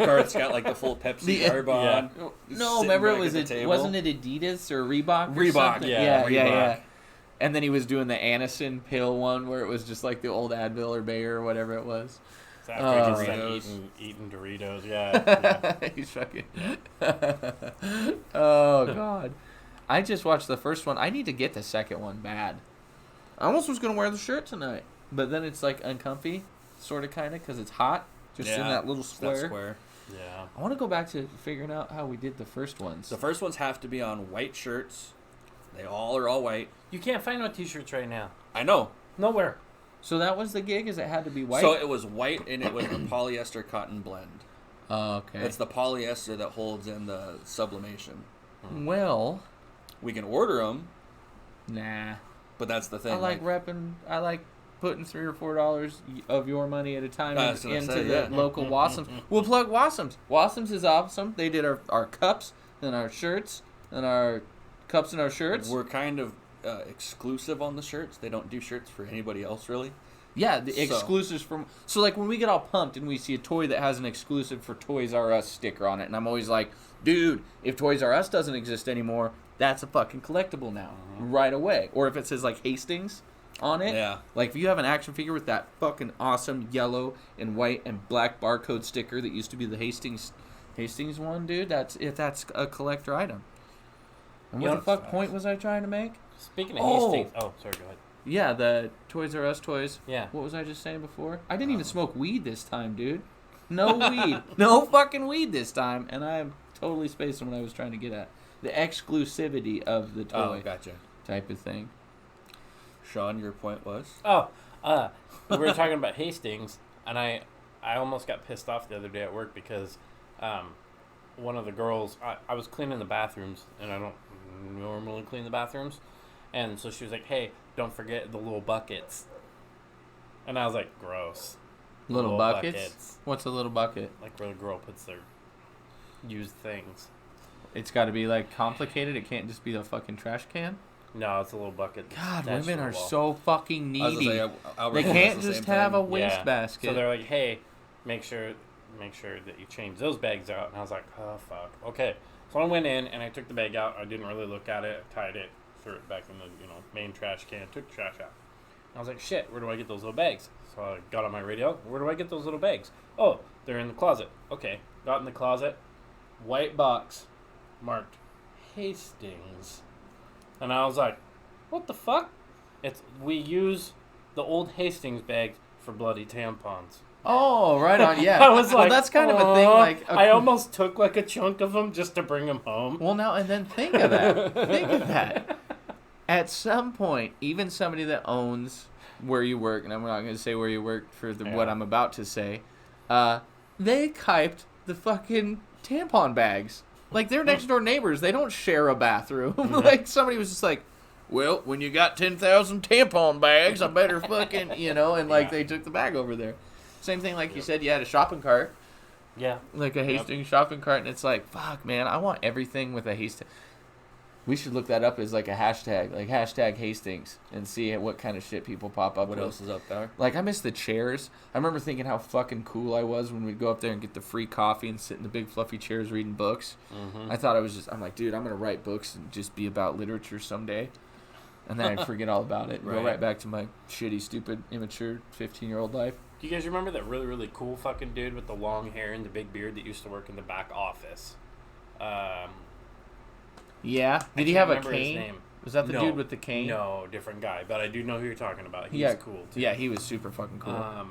S2: Cart's got like the full Pepsi garb on.
S1: No,
S2: Sitting
S1: remember
S2: back
S1: it was
S2: at the table.
S1: wasn't it Adidas or Reebok? Or
S2: Reebok,
S1: something?
S3: yeah,
S1: yeah.
S2: Reebok.
S1: And then he was doing the Anacin pill one where it was just like the old Advil or Bayer or whatever it was.
S3: So after he
S2: Doritos.
S3: just started eating Doritos, yeah.
S1: He's fucking. Oh God! I just watched the first one. I need to get the second one bad. I almost was gonna wear the shirt tonight, but then it's like uncomfy, sort of, kind of, because it's hot. Just in that little
S2: That
S1: square.
S2: square.
S3: Yeah.
S1: I want to go back to figuring out how we did the first ones.
S2: The first ones have to be on white shirts. They all are all white.
S3: You can't find no t-shirts right now.
S2: I know.
S3: Nowhere.
S1: So that was the gig. Is it had to be white?
S2: So it was white and it was a polyester cotton blend.
S1: Oh, okay.
S2: It's the polyester that holds in the sublimation.
S1: Well,
S2: We can order them,
S1: nah.
S2: but that's the thing.
S1: I like repping. I like putting $3 or $4 of your money at a time
S2: That's what I
S1: into
S2: said,
S1: the
S2: yeah.
S1: local Wassums. We'll plug Wassums. Wassums is awesome. They did our cups and our shirts and our cups and our shirts.
S2: We're kind of exclusive on the shirts. They don't do shirts for anybody else, really.
S1: Yeah, the
S2: So-
S1: exclusives from. So like when we get all pumped and we see a toy that has an exclusive for Toys R Us sticker on it, and I'm always like, dude, if Toys R Us doesn't exist anymore, that's a fucking collectible now, right away. Or if it says like Hastings on it,
S2: Yeah.
S1: like if you have an action figure with that fucking awesome yellow and white and black barcode sticker that used to be the Hastings one, dude, that's a collector item. And what
S3: You
S1: the
S3: know-
S1: fuck point was I trying to make?
S3: Speaking of
S1: Oh.
S3: Hastings. Oh, sorry, go ahead.
S1: Yeah, the Toys R Us toys.
S3: Yeah.
S1: What was I just saying before? I didn't even smoke weed this time, dude. No weed. No fucking weed this time. And I'm totally spaced on what I was trying to get at. The exclusivity of the
S2: Oh,
S1: toy
S2: gotcha.
S1: type of thing.
S2: Sean, your point was?
S3: Oh, we were talking about Hastings, and I almost got pissed off the other day at work because one of the girls, I was cleaning the bathrooms, and I don't normally clean the bathrooms, and so she was like, hey, don't forget the little buckets. And I was like, gross.
S1: Little buckets? What's a little bucket?
S3: Like where the girl puts their used things.
S1: It's got to be like complicated. It can't just be a fucking trash can.
S3: No, it's a little bucket.
S1: God,
S3: attached
S1: women
S3: to the
S1: are
S3: wall.
S1: so fucking
S2: I was
S1: needy.
S2: gonna say, I'll
S1: They
S2: reference
S1: can't
S2: the
S1: just
S2: same
S1: have a
S2: thing.
S1: wastebasket.
S3: So they're like, hey, make sure that you change those bags out. And I was like, oh, fuck. Okay. So I went in and I took the bag out. I didn't really look at it. I tied it, threw it back in the main trash can, took the trash out. I was like, shit, where do I get those little bags? So I got on my radio. Where do I get those little bags? Oh, they're in the closet. Okay. Got in the closet. White box. marked Hastings. And I was like, what the fuck? We use the old Hastings bags for bloody tampons.
S1: Oh, right on, yeah.
S3: I was like,
S1: that's kind of a thing, like...
S3: I almost took like a chunk of them just to bring them home.
S1: Well, now, and then think of that. Think of that. At some point, even somebody that owns where you work, and I'm not going to say where you work for what I'm about to say, they kiped the fucking tampon bags. Like, they're next door neighbors. They don't share a bathroom. Like, somebody was just like, well, when you got 10,000 tampon bags, I better fucking, and like they took the bag over there. Same thing, like you said, you had a shopping cart.
S3: Yeah.
S1: Like a Hastings shopping cart, and it's like, fuck, man, I want everything with a Hastings. We should look that up as like a hashtag, like hashtag Hastings, and see what kind of shit people pop up
S2: What
S1: with.
S2: else is up there?
S1: Like, I miss the chairs. I remember thinking how fucking cool I was when we'd go up there and get the free coffee and sit in the big fluffy chairs reading books.
S3: Mm-hmm.
S1: I thought I'm like, dude, I'm going to write books and just be about literature someday. And then I'd forget all about it and go right back to my shitty, stupid, immature 15-year-old life.
S3: Do you guys remember that really, really cool fucking dude with the long hair and the big beard that used to work in the back office?
S1: Yeah. Did he have a
S3: His
S1: cane?
S3: name.
S1: Was that the dude with the cane?
S3: No, different guy. But I do know who you're talking about. He's cool, too.
S1: Yeah, he was super fucking cool.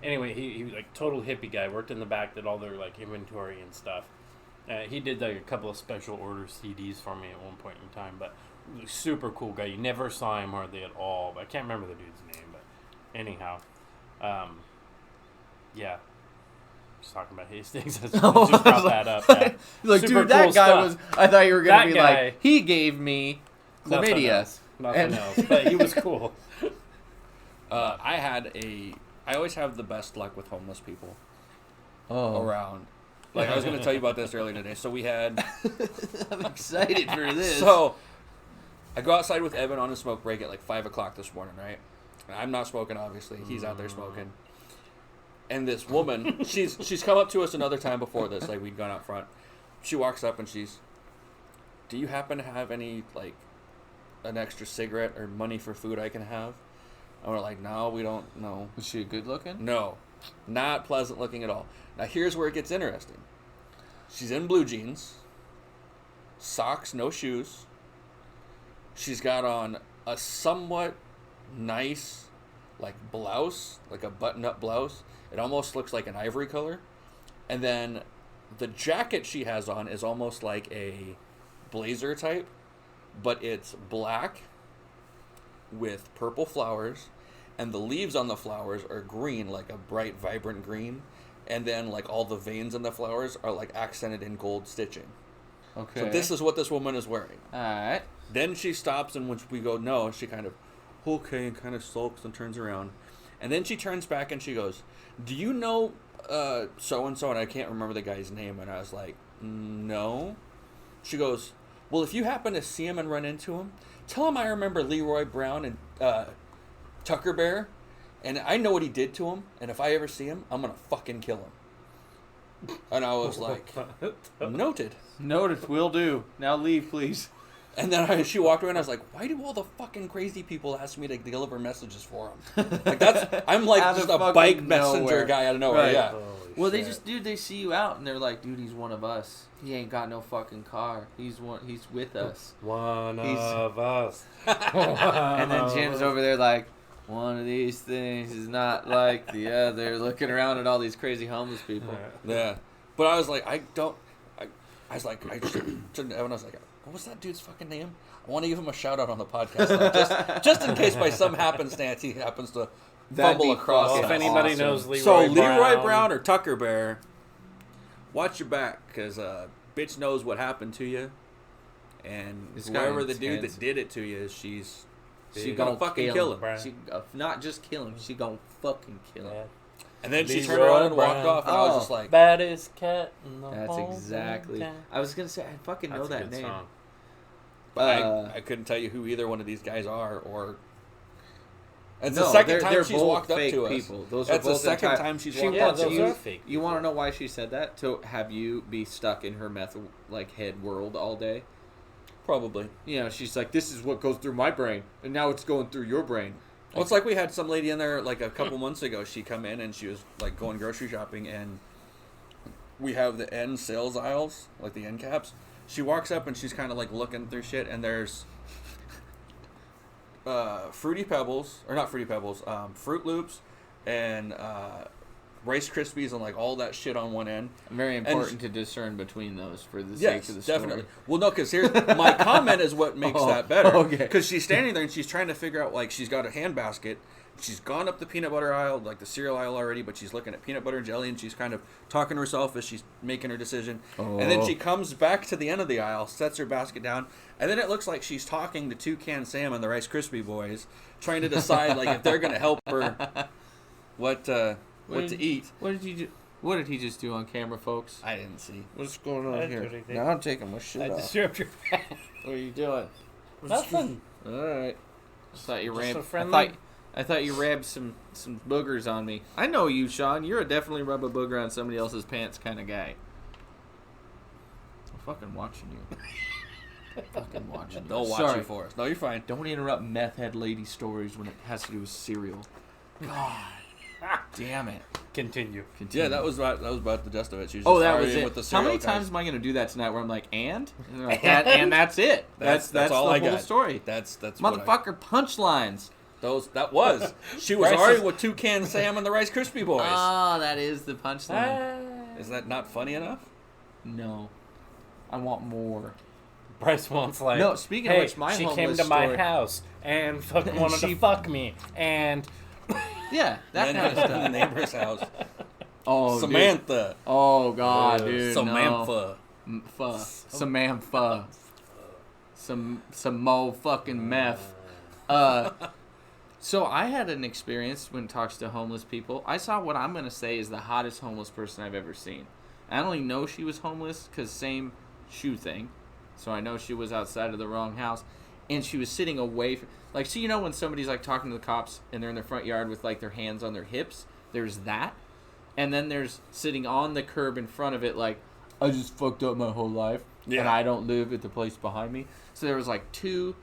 S3: Anyway, he was like total hippie guy. Worked in the back, did all their like inventory and stuff. He did like a couple of special order CDs for me at one point in time. But super cool guy. You never saw him hardly at all. But I can't remember the dude's name. But anyhow, yeah. Just talking about Hastings. I just brought that up. Yeah.
S1: Like,
S3: super
S1: dude, that
S3: cool
S1: guy
S3: stuff.
S1: was... I thought you were going to be
S3: That
S1: like, he gave me chlamydia.
S3: Nothing else. But he was cool.
S2: I always have the best luck with homeless people around. Like, I was going to tell you about this earlier today. So we had...
S1: I'm excited for this.
S2: So, I go outside with Evan on a smoke break at like 5 o'clock this morning, right? And I'm not smoking, obviously. He's out there smoking. And this woman, she's come up to us another time before this, like we'd gone out front. She walks up and do you happen to have any, like, an extra cigarette or money for food I can have? And we're like, no, we don't, no.
S1: Was she good looking?
S2: No, not pleasant looking at all. Now here's where it gets interesting. She's in blue jeans, socks, no shoes. She's got on a somewhat nice, like, blouse, like a button-up blouse. It almost looks like an ivory color. And then the jacket she has on is almost like a blazer type, but it's black with purple flowers, and the leaves on the flowers are green, like a bright, vibrant green. And then, like, all the veins in the flowers are, like, accented in gold stitching.
S1: Okay.
S2: So this is what this woman is wearing.
S1: All right.
S2: Then she stops, and when we go, no, she kind of, okay, and kind of sulks and turns around. And then she turns back and she goes, do you know so-and-so? And I can't remember the guy's name. And I was like, no. She goes, well, if you happen to see him and run into him, tell him I remember Leroy Brown and Tucker Bear. And I know what he did to him. And if I ever see him, I'm going to fucking kill him. And I was like, noted.
S1: Noted. Will do. Now leave, please.
S2: And then she walked away, and I was like, "Why do all the fucking crazy people ask me to deliver messages for them?" Like I'm like just a bike messenger guy out of nowhere.
S1: Right.
S2: Yeah.
S1: Well, they see you out, and they're like, "Dude, he's one of us. He ain't got no fucking car. He's with us.
S3: One of us."
S1: And then Jim's over there like, one of these things is not like the other. Looking around at all these crazy homeless people.
S2: Yeah. But I was like, I just turned to Evan. I was like, what was that dude's fucking name? I want to give him a shout out on the podcast, like, just in case by some happenstance he happens to fumble across.
S3: Well,
S2: it.
S3: if anybody knows Leroy
S2: Leroy Brown or Tucker Bear, watch your back, because bitch knows what happened to you, and whoever the dude that did it to you is, she gonna fucking kill him.
S1: She not just kill him, she gonna fucking kill him.
S3: Yeah.
S2: And then she turned around and walked off, and I was just like,
S3: baddest cat in the
S1: That's
S3: whole
S1: exactly.
S3: town.
S1: I was gonna say I fucking know that name.
S3: Song.
S2: But I couldn't tell you who either one of these guys are, or. It's
S1: No,
S2: the second
S1: they're
S2: time she's
S1: both
S2: walked up
S1: fake
S2: to us.
S1: people. Those
S2: That's
S1: are
S2: the
S1: both
S2: second time she's walked up
S3: those
S2: to
S3: are
S2: us.
S3: fake.
S1: You want to know why she said that? To have you be stuck in her meth head world all day.
S2: Probably.
S1: You know, she's like, this is what goes through my brain, and now it's going through your brain.
S2: Well, it's like we had some lady in there like a couple months ago. She come in and she was like going grocery shopping, and we have the end sales aisles, like the end caps, she walks up and she's kind of like looking through shit, and there's Fruity Pebbles, or not Fruity Pebbles, Fruit Loops, and Rice Krispies, and like all that shit on one end.
S1: Very important to discern between those for the sake of the
S2: definitely.
S1: story.
S2: Well, no, because here's my comment is what makes that better.
S1: Okay.
S2: Because she's standing there and she's trying to figure out, like, she's got a handbasket. She's gone up the peanut butter aisle, like the cereal aisle already, but she's looking at peanut butter and jelly, and she's kind of talking to herself as she's making her decision.
S1: Oh.
S2: And then she comes back to the end of the aisle, sets her basket down, and then it looks like she's talking to Toucan Sam and the Rice Krispie boys, trying to decide like if they're going to help her what to eat.
S1: What did he just do on camera, folks?
S2: I didn't see.
S1: What's going
S3: I
S1: on
S3: didn't
S1: here?
S3: do anything.
S1: Now I'm taking my shit
S3: I
S1: off.
S3: disturbed your back.
S1: What are you doing?
S3: Nothing.
S1: All right. Thought you
S3: Just
S1: rammed.
S3: a friendly-
S1: I thought you rabbed some boogers on me. I know you, Sean. You're a definitely rub a booger on somebody else's pants kind of guy. I'm fucking watching you. Fucking watching you.
S2: They'll watch
S1: Sorry.
S2: you for us. No, you're fine.
S1: Don't interrupt meth head lady stories when it has to do with cereal. God damn it.
S3: Continue.
S2: Yeah, that was about the gist of it. She was
S1: Oh,
S2: just
S1: that was
S2: arguing
S1: it.
S2: with the
S1: How
S2: cereal
S1: many
S2: guys.
S1: times am I going to do that tonight where I'm like, and they're like, and that's it. That's
S2: all
S1: the
S2: I
S1: whole
S2: got.
S1: story.
S2: That's what
S1: Motherfucker punchlines.
S2: that was. She was
S3: Bryce
S2: arguing
S3: is-
S2: with Toucan Sam and the Rice Krispie boys.
S1: Oh, that is the punchline.
S2: Is that not funny enough?
S1: No. I want more.
S3: Bryce wants like.
S1: No, speaking of
S3: hey,
S1: which, my
S3: she came
S1: homeless
S3: to my
S1: story-
S3: house and wanted to fuck me and.
S1: Yeah, that
S2: And
S1: kind of
S2: then in the
S1: stuff.
S2: neighbor's house.
S1: Oh, dude.
S2: Samantha.
S1: Oh, God, dude.
S2: Samantha.
S1: No. Samantha. Some mo fucking meth. So I had an experience when it talks to homeless people. I saw what I'm going to say is the hottest homeless person I've ever seen. I only know she was homeless because same shoe thing. So I know she was outside of the wrong house. And she was sitting away from... Like, so you know when somebody's, like, talking to the cops and they're in their front yard with, like, their hands on their hips? There's that. And then there's sitting on the curb in front of it, like, I just fucked up my whole life.
S2: Yeah.
S1: And I don't live at the place behind me. So there was, like, 2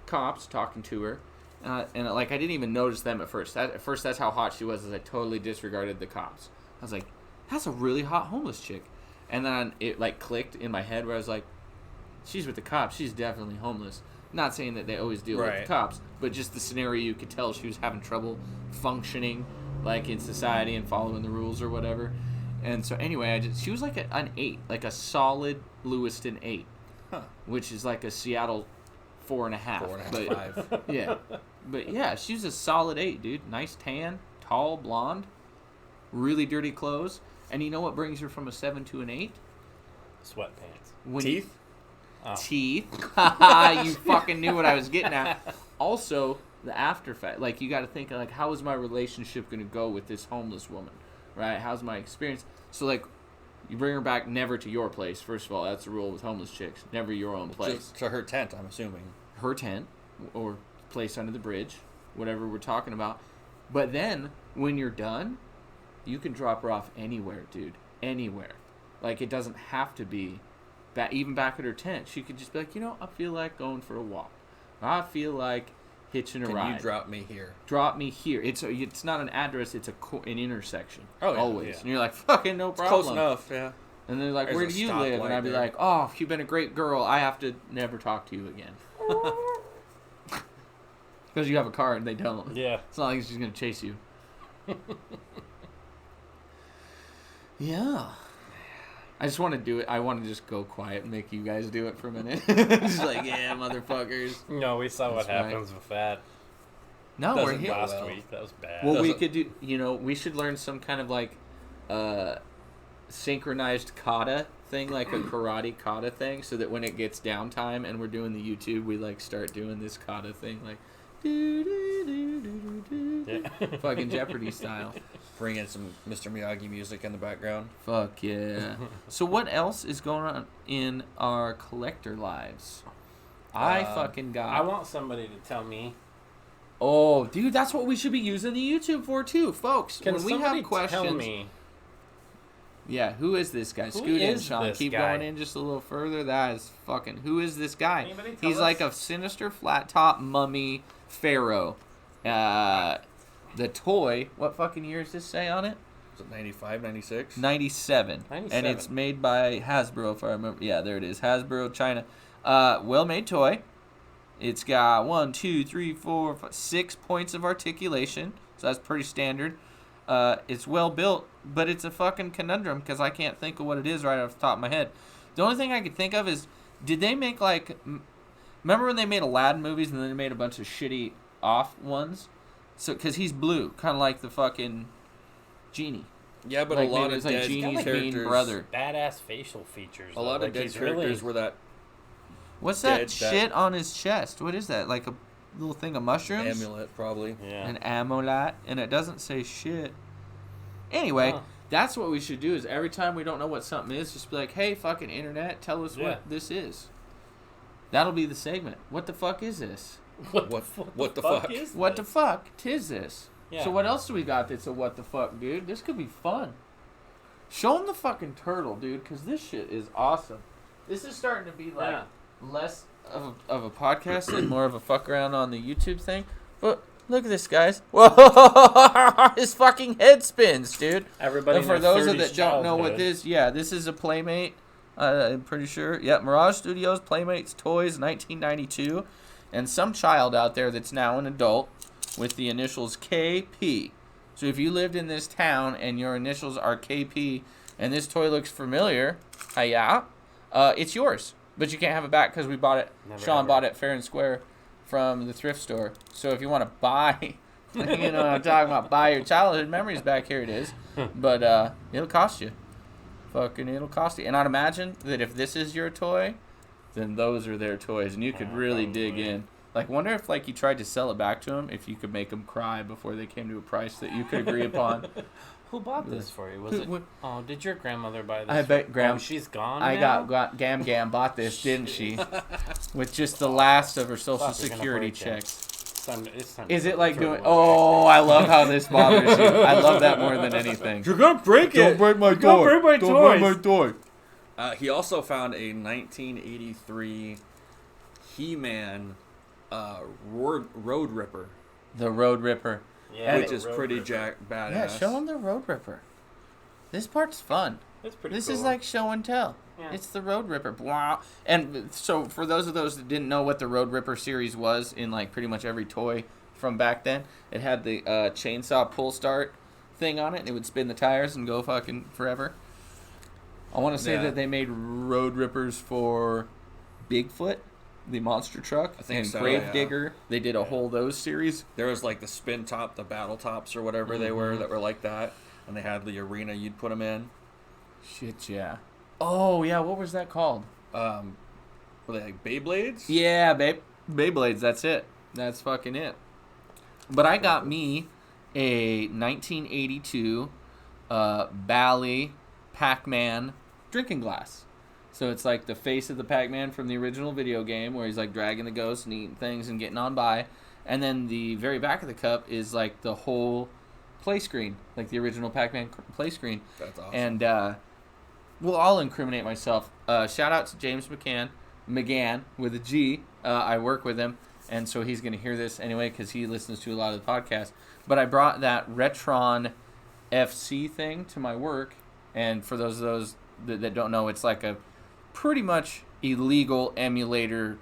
S1: cops talking to her. And like, I didn't even notice them at first. At first, that's how hot she was, is I totally disregarded the cops. I was like, that's a really hot homeless chick. And then it, like, clicked in my head where I was like, she's with the cops. She's definitely homeless. Not saying that they always deal with
S2: Right.
S1: the cops, but just the scenario, you could tell she was having trouble functioning, like, in society and following the rules or whatever. And so, anyway, she was like an 8, like a solid Lewiston 8, which is like a Seattle 4.5.
S2: 4.5,
S1: but,
S2: 5.
S1: Yeah. But, yeah, she was a solid 8, dude. Nice tan, tall, blonde, really dirty clothes. And you know what brings her from a 7 to an 8?
S3: Sweatpants.
S1: When
S2: Teeth?
S1: Teeth. You fucking knew what I was getting at. Also, the after effect. Like, you got to think, like, how is my relationship going to go with this homeless woman? Right? How's my experience? So, like, you bring her back never to your place. First of all, that's the rule with homeless chicks. Never your own place.
S2: Just to her tent, I'm assuming.
S1: Her tent or place under the bridge, whatever we're talking about. But then, when you're done, you can drop her off anywhere, dude. Anywhere. Like, it doesn't have to be even back at her tent. She could just be like, you know, I feel like going for a walk. I feel like hitching a ride.
S2: Can you drop me here?
S1: Drop me here. It's not an address. It's an intersection.
S2: Oh, yeah.
S1: Always.
S3: Yeah.
S1: And you're like, fucking no problem.
S2: Close enough, yeah.
S1: And they're like,
S2: There's
S1: where
S2: a
S1: do you live? And
S2: stoplight
S1: I'd be
S2: there.
S1: like, oh, you've been a great girl. I have to never talk to you again. Because you have a car and they don't.
S3: Yeah.
S1: It's not like she's going to chase you. Yeah. I just want to do it. I want to just go quiet and make you guys do it for a minute. Just like, yeah, motherfuckers.
S3: No, we saw what
S1: That's right.
S3: happens with that
S1: No, we're
S2: Doesn't
S1: here.
S2: bother-
S3: last
S2: well.
S3: week. That was bad.
S1: Well, we
S2: Doesn't-
S1: could do, you know, we should learn some kind of like synchronized kata thing, like a karate kata thing, so that when it gets downtime and we're doing the YouTube, we like start doing this kata thing, like
S3: Yeah.
S1: fucking Jeopardy style.
S2: Bring in some Mr. Miyagi music in the background.
S1: Fuck yeah. So what else is going on in our collector lives? I fucking got...
S3: I want somebody to tell me.
S1: Oh, dude, that's what we should be using the YouTube for too, folks.
S3: Can
S1: when we
S3: somebody
S1: have questions...
S3: tell me?
S1: Yeah, who is this guy?
S3: Who
S1: Scoot in,
S3: is
S1: Sean.
S3: this
S1: Keep
S3: guy?
S1: going in just a little further. That is fucking... Who is this guy?
S3: Anybody tell
S1: He's
S3: us?
S1: like a sinister flat top mummy pharaoh. The toy... What fucking year does this say on it?
S2: Was it 95, 96?
S1: 97.
S3: 97.
S1: And it's made by Hasbro, if I remember. Yeah, there it is. Hasbro, China. Well-made toy. It's got 1, 2, 3, 4, 5, 6 points of articulation. So that's pretty standard. It's well built, but it's a fucking conundrum because I can't think of what it is right off the top of my head. The only thing I could think of is, did they make like... Remember when they made Aladdin movies and then they made a bunch of shitty off ones? So, because he's blue, kind of like the fucking genie.
S2: Yeah, but
S1: Like,
S2: a lot
S1: maybe
S2: of
S1: it's like
S2: dead
S1: Genie's
S2: characters...
S1: mean brother.
S3: Badass facial features.
S2: A lot of dead characters were that...
S1: What's
S2: Dead,
S1: that shit on his chest? What is that? Like a little thing of mushrooms?
S2: Amulet, probably.
S3: Yeah.
S1: An amulet, and it doesn't say shit. Anyway, that's what we should do. Is every time we don't know what something is, just be like, "Hey, fucking internet, tell us what this is." That'll be the segment. What the fuck is this?
S2: What the fuck?
S3: Is
S1: What the
S3: this?
S1: fuck? Tis this.
S3: Yeah.
S1: So what else do we got that's a what the fuck, dude? This could be fun. Show him the fucking turtle, dude, because this shit is awesome. This is starting to be like less of a podcast and more of a fuck around on the YouTube thing. But look at this, guys. Whoa! His fucking head spins, dude.
S3: Everybody.
S1: And for those that don't know what this is a Playmate. I'm pretty sure. Yeah, Mirage Studios Playmates Toys, 1992. And some child out there that's now an adult with the initials KP. So if you lived in this town and your initials are KP and this toy looks familiar, it's yours. But you can't have it back because we bought it. Sean bought it fair and square from the thrift store. So if you want to buy, you know what I'm talking about, buy your childhood memories back, here it is. But it'll cost you. It'll cost you. And I'd imagine that if this is your toy, then those are their toys. And you could really dig in. Like, wonder if, like, you tried to sell it back to them, if you could make them cry before they came to a price that you could agree upon.
S3: Who bought this for you? Was it? Oh, did your grandmother buy this?
S1: I bet
S3: Oh, she's gone now?
S1: got Gam Gam bought this, didn't she? With just the last of her Social
S3: Fuck, you're gonna
S1: Security
S3: break it.
S1: checks.
S3: It's time
S1: Is
S3: to
S1: it like
S3: throw
S1: doing...
S3: away.
S1: Oh, I love how this bothers you. I love that more than anything.
S3: You're gonna break it.
S1: Don't break my toy.
S3: Don't break my
S1: Don't break my
S3: toys.
S1: toy.
S2: He also found a 1983 He-Man Road Ripper,
S1: The Road Ripper.
S3: Yeah,
S2: which
S3: the
S2: is
S3: Road
S2: pretty
S3: Ripper.
S2: badass.
S1: Yeah, show them the Road Ripper. This part's fun.
S3: It's pretty
S1: This
S3: cool.
S1: is like show and tell.
S3: Yeah.
S1: It's the Road Ripper. Wow. And so for those of those that didn't know what the Road Ripper series was, in like pretty much every toy from back then, it had the chainsaw pull start thing on it, and it would spin the tires and go fucking forever. I want to say that they made Road Rippers for Bigfoot, the monster truck,
S2: I think
S1: and
S2: so,
S1: Gravedigger. They did a whole those series.
S2: There was like the spin top, the battle tops or whatever they were that were like that, and they had the arena you'd put them in.
S1: Shit, yeah. Oh, yeah, what was that called?
S2: Were they like Beyblades?
S1: Yeah, Beyblades, that's it. That's fucking it. But I got me a 1982 Bally Pac-Man drinking glass. So it's like the face of the Pac-Man from the original video game where he's like dragging the ghosts and eating things and getting on by. And then the very back of the cup is like the whole play screen, like the original Pac-Man play screen.
S2: That's awesome.
S1: And, well, I'll incriminate myself. Shout out to James McGann with a G. I work with him, and so he's going to hear this anyway because he listens to a lot of the podcasts. But I brought that Retron FC thing to my work, and for those of those that don't know, it's like a pretty much illegal emulator.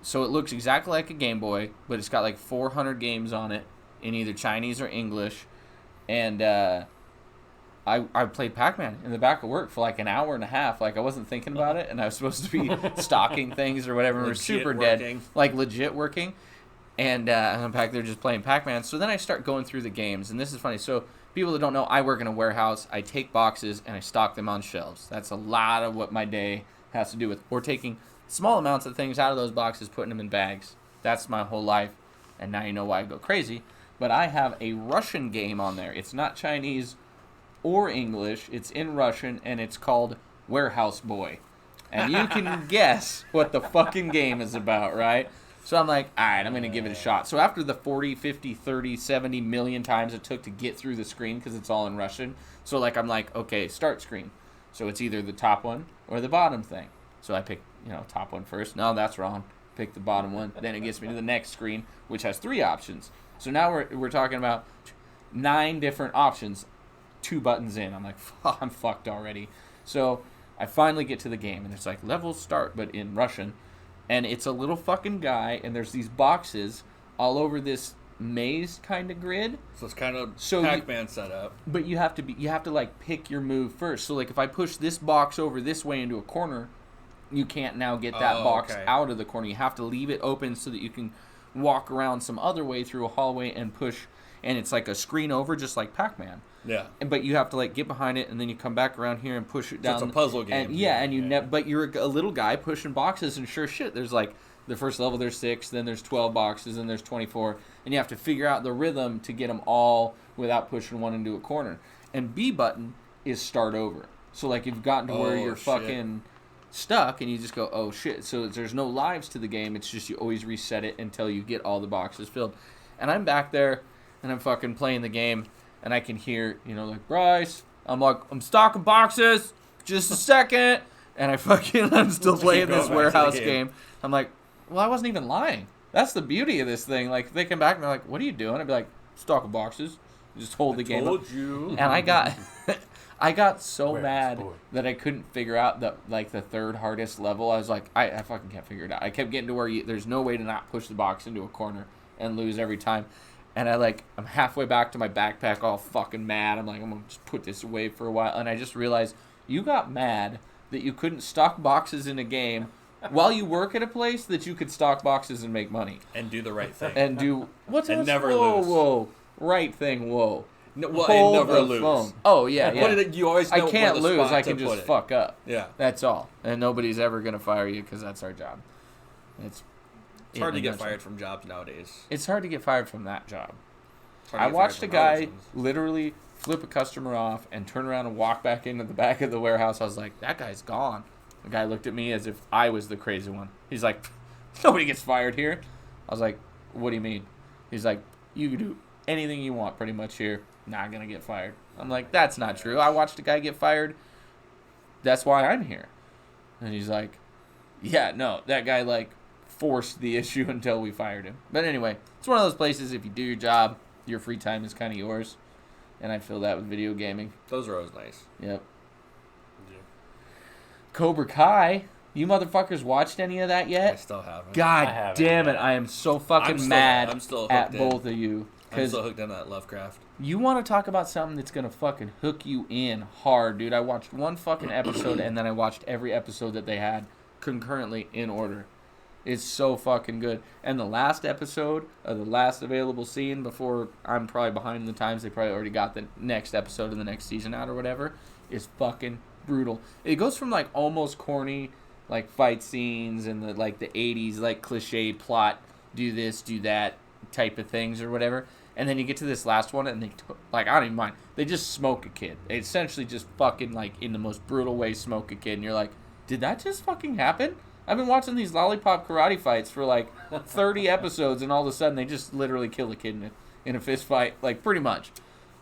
S1: So it looks exactly like a Game Boy, but it's got like 400 games on it in either Chinese or English. And I played Pac-Man in the back of work for like an hour and a half. Like I wasn't thinking about it, and I was supposed to be stocking things or whatever. We're super dead, like legit working. And I'm back there just playing Pac-Man. So then I start going through the games, and this is funny. So people that don't know, I work in a warehouse. I take boxes and I stock them on shelves. That's a lot of what my day has to do with. Or taking small amounts of things out of those boxes, putting them in bags. That's my whole life. And now you know why I go crazy. But I have a Russian game on there. It's not Chinese or English. It's in Russian, and it's called Warehouse Boy. And you can guess what the fucking game is about, right? So I'm like, all right, I'm going to give it a shot. So after the 40, 50, 30, 70 million times it took to get through the screen, because it's all in Russian, so like I'm like, okay, start screen. So it's either the top one or the bottom thing. So I pick, top one first. No, that's wrong. Pick the bottom one. Then it gets me to the next screen, which has 3 options. So now we're talking about 9 different options. 2 buttons in. I'm like, I'm fucked already. So I finally get to the game, and it's like level start, but in Russian. And it's a little fucking guy, and there's these boxes all over this maze kind of grid.
S2: So it's kind of
S1: So
S2: Pac-Man setup.
S1: But you have to like pick your move first. So like if I push this box over this way into a corner, you can't now get that box out of the corner. You have to leave it open so that you can walk around some other way through a hallway and push. And it's like a screen over, just like Pac-Man.
S2: Yeah.
S1: But you have to like get behind it, and then you come back around here and push it down.
S2: So it's a puzzle game.
S1: And but you're a little guy pushing boxes, and sure shit, there's like the first level there's 6, then there's 12 boxes, then there's 24, and you have to figure out the rhythm to get them all without pushing one into a corner. And B button is start over. So like you've gotten to where you're fucking stuck, and you just go, oh shit. So there's no lives to the game. It's just you always reset it until you get all the boxes filled. And I'm back there, and I'm fucking playing the game. And I can hear, like, Bryce, I'm stocking boxes, just a second. And I'm still playing this warehouse game. I'm like, well, I wasn't even lying. That's the beauty of this thing. Like, they come back and they're like, what are you doing? I'd be like, stocking boxes. Just hold the game up.
S2: Told you.
S1: And I got so mad that I couldn't figure out the third hardest level. I was like, I fucking can't figure it out. I kept getting to where there's no way to not push the box into a corner and lose every time. And I'm halfway back to my backpack all fucking mad. I'm like, I'm going to just put this away for a while. And I just realized you got mad that you couldn't stock boxes in a game while you work at a place that you could stock boxes and make money.
S2: And do the right thing.
S1: And do, what's
S2: and
S1: else?
S2: never
S1: whoa,
S2: lose.
S1: Whoa, right thing, whoa.
S2: No, well,
S1: Hold
S2: and never
S1: the
S2: lose.
S1: phone. Oh, yeah, yeah.
S2: You always know
S1: I can't
S2: where the
S1: lose.
S2: spot
S1: I can
S2: to
S1: just
S2: put it.
S1: fuck up.
S2: Yeah.
S1: That's all. And nobody's ever going to fire you because that's our job.
S2: It's hard to get fired from jobs nowadays.
S1: It's hard to get fired from that job. I watched a guy literally flip a customer off and turn around and walk back into the back of the warehouse. I was like, that guy's gone. The guy looked at me as if I was the crazy one. He's like, nobody gets fired here. I was like, what do you mean? He's like, you can do anything you want pretty much here. Not going to get fired. I'm like, that's not true. I watched a guy get fired. That's why I'm here. And he's like, yeah, no, that guy like forced the issue until we fired him. But anyway, it's one of those places if you do your job, your free time is kind of yours. And I feel that with video gaming.
S2: Those are always nice.
S1: Yep. Yeah. Cobra Kai. You motherfuckers watched any of that yet?
S2: I still haven't.
S1: God damn it. I am so fucking mad at both of you.
S2: I'm still hooked on that Lovecraft.
S1: You want to talk about something that's going to fucking hook you in hard, dude. I watched one fucking episode and then I watched every episode that they had concurrently in order. It's so fucking good. And the last episode of the last available scene before I'm probably behind the times, they probably already got the next episode of the next season out or whatever, is fucking brutal. It goes from like almost corny like fight scenes and the 80s like cliche plot, do this, do that type of things or whatever. And then you get to this last one and they I don't even mind. They just smoke a kid. They essentially just fucking in the most brutal way smoke a kid and you're like, did that just fucking happen? I've been watching these lollipop karate fights for 30 episodes, and all of a sudden they just literally kill a kid in a fist fight. Pretty much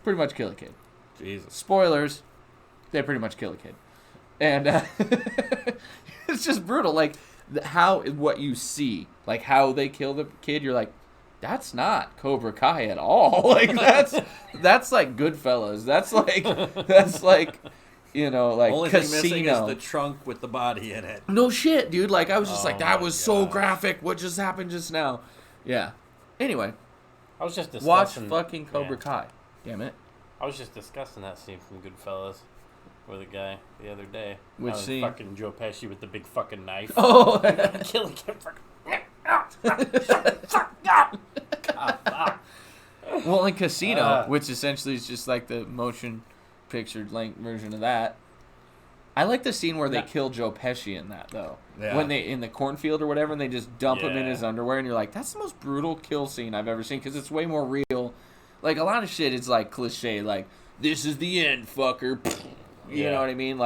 S1: kill a kid.
S2: Jesus.
S1: Spoilers, they pretty much kill a kid. And it's just brutal. What you see, how they kill the kid, you're like, that's not Cobra Kai at all. That's like Goodfellas. That's like
S2: only
S1: Casino.
S2: thing missing is the trunk with the body in it.
S1: No shit, dude. I was just that was so graphic. What just happened just now? Yeah. Anyway,
S3: I was just
S1: watch
S3: discussing.
S1: fucking Cobra Kai. Damn it.
S3: I was just discussing that scene from Goodfellas with a guy the other day.
S1: Which scene?
S3: Fucking Joe Pesci with the big fucking knife.
S1: Oh.
S3: Killing him.
S1: Well, in Casino, which essentially is just the motion picture length version of that. I like the scene where they kill Joe Pesci in that though.
S2: Yeah.
S1: When they in the cornfield or whatever, and they just dump him in his underwear, and you're like, that's the most brutal kill scene I've ever seen because it's way more real. A lot of shit is cliche, this is the end, fucker. You know what I mean?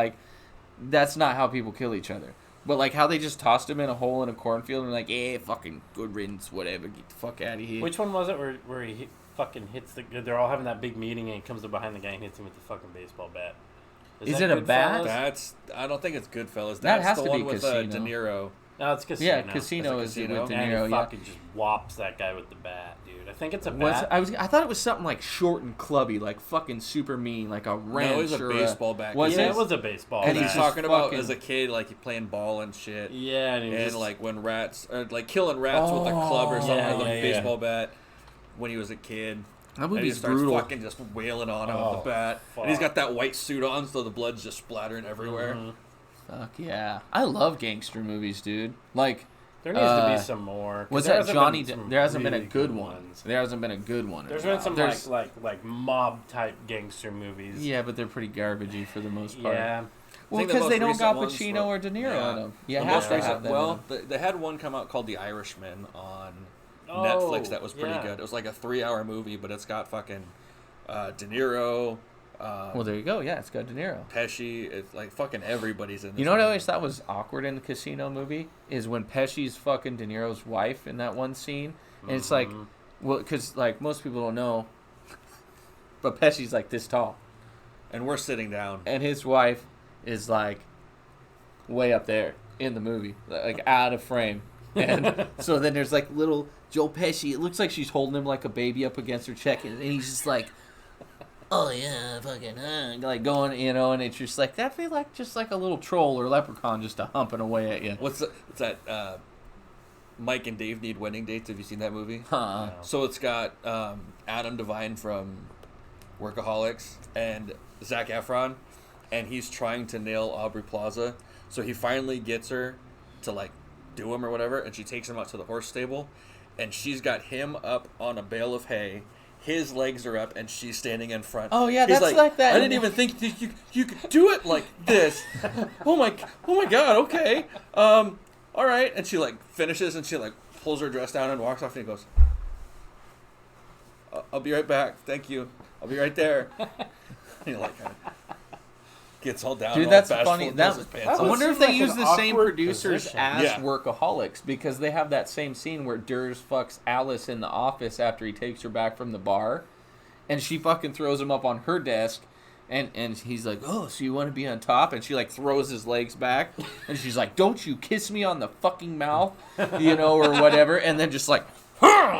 S1: That's not how people kill each other. But how they just tossed him in a hole in a cornfield and fucking good riddance, whatever. Get the fuck out of here.
S3: Which one was it where he fucking hits they're all having that big meeting and he comes up behind the guy and hits him with the fucking baseball bat.
S1: Is it a bat?
S2: I don't think it's Goodfellas.
S1: That
S2: That's
S1: has
S2: the
S1: to
S2: one
S1: be
S2: with
S1: Casino.
S2: De Niro.
S3: No, it's Casino.
S1: Yeah, Casino
S2: Is it
S1: is
S2: Casino?
S1: with De
S3: And
S1: Niro.
S3: he
S1: Yeah.
S3: fucking just whops that guy with the bat, dude. I think it's a
S1: Was
S3: bat.
S1: I thought it was something like short and clubby, like fucking super mean, like a wrench.
S2: No, it was a
S1: or
S2: baseball bat.
S1: Was
S3: yeah,
S1: it?
S3: it was a baseball
S1: And
S2: And
S3: bat.
S2: he's
S1: just
S2: talking about
S1: fucking-
S2: as a kid, like he playing ball and shit.
S3: Yeah, and he
S2: And
S3: just,
S2: like when rats, or like killing rats with a club or something,
S3: Yeah,
S2: with a
S3: yeah, yeah.
S2: baseball bat when he was a kid.
S1: That
S2: And he
S1: movie's
S2: starts
S1: brutal.
S2: fucking just wailing on him
S3: Oh,
S2: with the bat.
S3: fuck.
S2: And he's got that white suit on, so the blood's just splattering everywhere.
S3: Mhm.
S1: Fuck yeah, I love gangster movies, dude. Like,
S3: There needs to
S1: Uh,
S3: be some more. 'cause
S1: was
S3: there
S1: that
S3: hasn't
S1: Johnny?
S3: been some
S1: There hasn't been a
S3: really
S1: good one.
S3: ones.
S1: There hasn't been a good one. in
S3: There's
S1: a
S3: been
S1: while.
S3: some
S1: There's-
S3: like mob type gangster movies.
S1: Yeah, but they're pretty garbagey for the most part.
S3: Yeah.
S1: Well,
S2: think the
S1: because they
S2: most
S1: don't got
S2: recent ones
S1: Pacino
S2: were-
S1: or De Niro
S2: yeah.
S1: in them. You
S2: The
S1: have
S2: most
S1: to
S2: recent,
S1: have them.
S2: well, they had one come out called The Irishman on
S3: Oh,
S2: Netflix that was pretty
S3: yeah.
S2: good. It was like a 3-hour movie, but it's got fucking De Niro,
S1: well, there you go. Yeah, it's got De Niro.
S2: Pesci. It's like fucking everybody's in this
S1: You know what I
S2: movie.
S1: always thought was awkward in the Casino movie is when Pesci's fucking De Niro's wife in that one scene, and it's like,
S3: Mhm.
S1: well, because like most people don't know, but Pesci's like this tall,
S2: And we're sitting down.
S1: and his wife is like way up there in the movie, like out of frame. And so then there's like little Joe Pesci. It looks like she's holding him like a baby up against her chest, and he's just like, "Oh yeah, fucking," like going, you know. And it's just like that feel like just like a little troll or leprechaun just a humping away at you.
S2: What's that? Mike and Dave Need Wedding Dates. Have you seen that movie?
S1: Huh?
S2: So it's got Adam Devine from Workaholics and Zac Efron, and he's trying to nail Aubrey Plaza. So he finally gets her to like do him or whatever, and she takes him out to the horse stable, and she's got him up on a bale of hay. His legs are up, and she's standing in front.
S1: Oh, yeah,
S2: He's
S1: that's like that.
S2: I didn't even think that you could do it like this. oh my god. Okay. All right. And she like finishes, and she like pulls her dress down and walks off, and he goes, I'll be right back. Thank you. I'll be right there. And he like kind of gets all down.
S1: Dude,
S2: all
S1: that's
S2: bashful,
S1: funny.
S2: and
S1: That,
S2: pulls his pants
S1: I
S2: up.
S1: wonder if
S3: seems
S1: they
S3: like
S1: use
S3: an
S1: the same
S3: awkward
S1: producers
S3: position.
S1: as
S2: Yeah.
S1: Workaholics, because they have that same scene where Durs fucks Alice in the office after he takes her back from the bar, and she fucking throws him up on her desk, and he's like, "Oh, so you want to be on top?" And she like throws his legs back, and she's like, "Don't you kiss me on the fucking mouth," you know, or whatever, and then just like.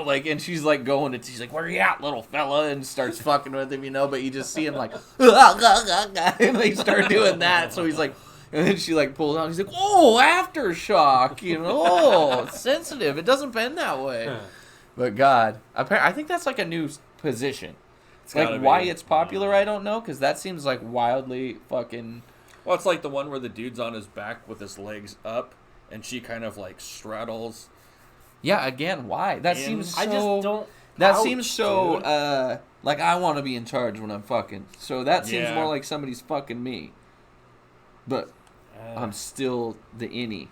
S1: Like, and she's like going to, she's like, "Where you at, little fella?" And starts fucking with him, you know, but you just see him like, and they start doing that. So he's like, and then she like pulls out, he's like, "Oh, aftershock, you know, oh, it's sensitive. It doesn't bend that way." But God, I think that's like a new position.
S2: It's gotta
S1: Like, why
S2: be.
S1: it's popular, I don't know, because that seems like wildly fucking.
S2: Well, it's like the one where the dude's on his back with his legs up, and she kind of like straddles.
S1: Yeah, again, why? That
S2: In-
S1: seems so.
S3: I just don't.
S1: That
S3: Ouch,
S1: seems so,
S3: dude.
S1: like I want to be in charge when I'm fucking. So that seems
S2: Yeah.
S1: more like somebody's fucking me. But
S3: Uh,
S1: I'm still the innie,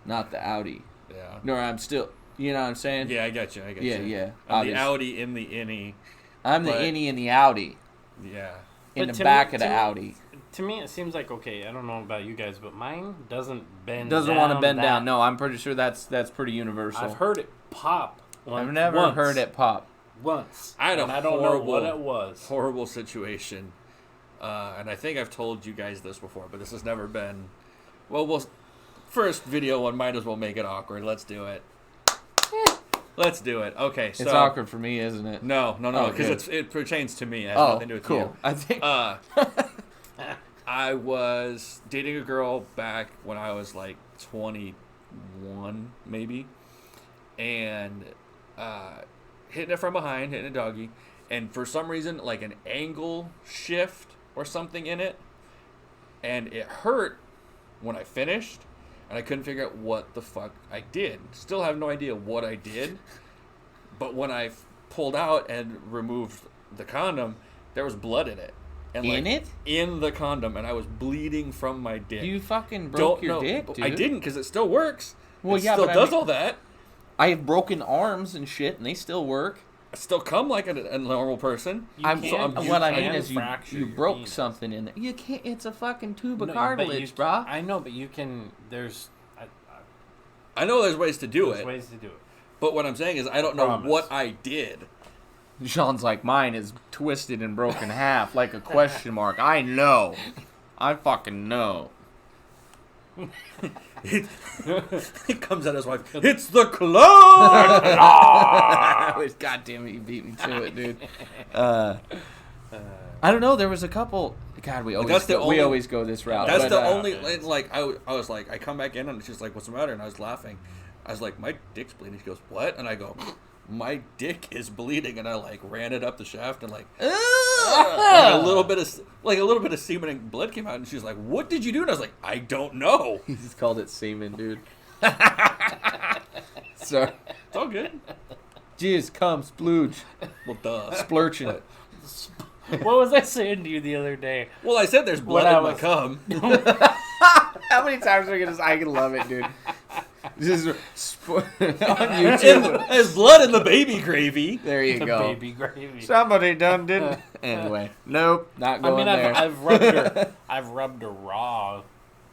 S1: not the outie.
S2: Yeah.
S1: No, I'm still, you know what I'm saying?
S2: Yeah, I got you.
S1: Yeah,
S2: you.
S1: yeah,
S2: I'm the
S1: obvious.
S2: Audi in the innie.
S1: I'm the
S2: but-
S1: innie in the outie.
S2: Yeah.
S1: In
S3: But
S1: the
S3: to
S1: back
S3: me-
S1: of the
S3: to me-
S1: outie.
S3: To me, it seems like okay. I don't know about you guys, but mine doesn't bend.
S1: Doesn't want to bend
S3: that-
S1: down. No, I'm pretty sure that's pretty universal.
S3: I've heard it pop.
S1: I've never
S3: once.
S1: heard it pop.
S3: Once.
S2: I had a
S3: and I don't know
S2: horrible-
S3: what it was.
S2: Horrible situation. And I think I've told you guys this before, but this has never been. Well, first video one might as well make it awkward. Let's do it. Let's do it. Okay, so
S1: It's awkward for me, isn't it?
S2: No,
S1: Oh,
S2: because
S1: good.
S2: it pertains to me. It has
S1: Oh,
S2: nothing to do with
S1: cool.
S2: you.
S1: I think.
S2: I was dating a girl back when I was like 21, maybe, and hitting it from behind, hitting a doggy, and for some reason, like an angle shift or something in it, and it hurt when I finished, and I couldn't figure out what the fuck I did. Still have no idea what I did, but when I pulled out and removed the condom, there was blood in it. And
S1: In
S2: like,
S1: it?
S2: In the condom, and I was bleeding from my dick.
S1: You fucking broke your
S2: know,
S1: dick,
S2: but
S1: dude.
S2: I didn't because it still works.
S1: Well,
S2: it
S1: yeah,
S2: still
S1: but I
S2: does
S1: mean-
S2: all that.
S1: I have broken arms and shit, and they still work.
S2: I still come like a normal person.
S3: You
S1: I'm,
S3: can-
S1: so,
S3: you
S1: what I
S3: can
S1: mean is
S3: fracture
S1: you
S3: your
S1: broke
S3: penis.
S1: something in there. You can't. It's a fucking tube of
S3: No, but
S1: cartilage,
S3: you-
S1: brah.
S3: I know, but you can. There's
S2: I know there's ways to do
S3: there's
S2: it,
S3: ways to do it.
S2: but what I'm saying is I don't know
S3: Promise.
S2: what I did.
S1: Sean's like, mine is twisted and broken in half, like a question mark. I know. I fucking know.
S2: He comes at his wife. It's the clone.
S1: God damn it, you beat me to it, dude. I don't know. There was a couple. God, we always go this route.
S2: That's the only like I was like I come back in and she's like, "What's the matter?" And I was laughing. I was like, "My dick's bleeding." She goes, "What?" And I go, "My dick is bleeding." And I like ran it up the shaft and like a little bit of semen and blood came out. And she's like, "What did you do?" And I was like, "I don't know."
S1: He just called it semen, dude. So
S2: it's all good.
S1: Jizz, cum, splooge.
S2: Well, duh.
S1: Splurching.
S3: What was I saying to you the other day?
S2: Well, I said there's blood in my cum.
S1: How many times are we gonna? I can love it, dude. Just on YouTube.
S2: There's blood in the baby gravy.
S1: There you go.
S3: Baby gravy.
S1: Somebody done didn't. Anyway, nope, not going there.
S3: I've rubbed her raw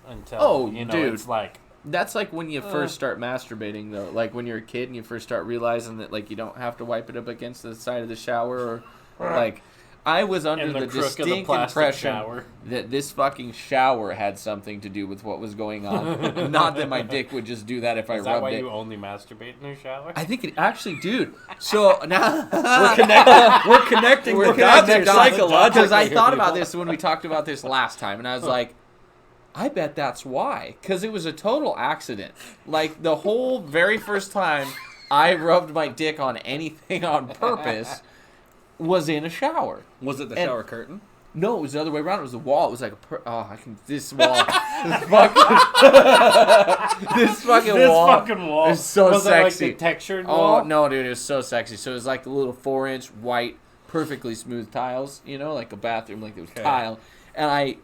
S3: until
S1: dude.
S3: It's like
S1: that's like when you first start masturbating, though. Like when you're a kid and you first start realizing that like you don't have to wipe it up against the side of the shower or like. I was under the distinct impression that this fucking shower had something to do with what was going on. Not that my dick would just do that if I rubbed it. Is that why
S3: you only masturbate in the shower?
S1: I think it actually, dude. So now
S2: we're connecting psychologically.
S1: Because I thought about this when we talked about this last time, and I was like, I bet that's why. Because it was a total accident. Like the whole very first time I rubbed my dick on anything on purpose was in a shower.
S2: Was it the shower curtain?
S1: No, it was the other way around. It was the wall. It was like this wall. This fucking wall is so
S3: was
S1: sexy.
S3: It like the textured wall?
S1: Oh no, dude, it was so sexy. So it was like the little 4-inch white, perfectly smooth tiles. Like a bathroom, like it was tile. And I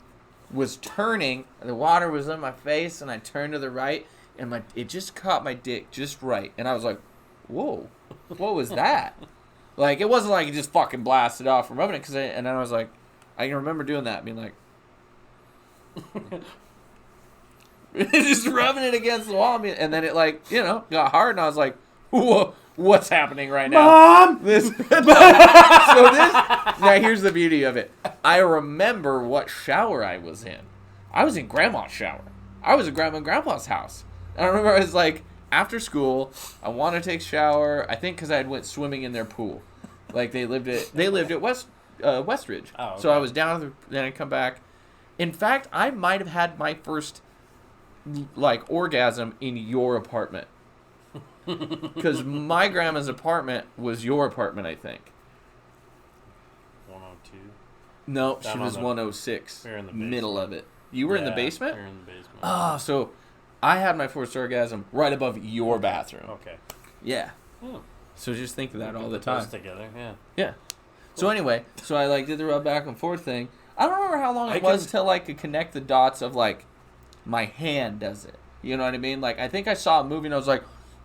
S1: was turning. The water was on my face, and I turned to the right, and it just caught my dick just right. And I was like, "Whoa, what was that?" Like, it wasn't like it just fucking blasted off from rubbing it, and then I was like, I can remember doing that, being like, just rubbing it against the wall, and then it, like, got hard, and I was like, whoa, what's happening right now?
S3: Mom!
S1: Now here's the beauty of it. I remember what shower I was in. I was in Grandma's shower. I was at Grandma and Grandpa's house. And I remember I was like, after school, I want to take a shower. I think because I had went swimming in their pool. Like they lived at Westridge. Oh, okay. So I was down, then I come back. In fact, I might have had my first like orgasm in your apartment. Because my grandma's apartment was your apartment, I think.
S3: 102?
S1: No, she was 106.
S3: We were in the
S1: middle of it. You were in the basement?
S3: We were in the basement.
S1: Oh, so I had my first orgasm right above your bathroom.
S3: Okay.
S1: Yeah. So just think of that all the time.
S3: Together, yeah.
S1: Yeah. So anyway, I like did the rub back and forth thing. I don't remember how long it was till I could connect the dots of like my hand does it. You know what I mean? Like I think I saw a movie and I was like,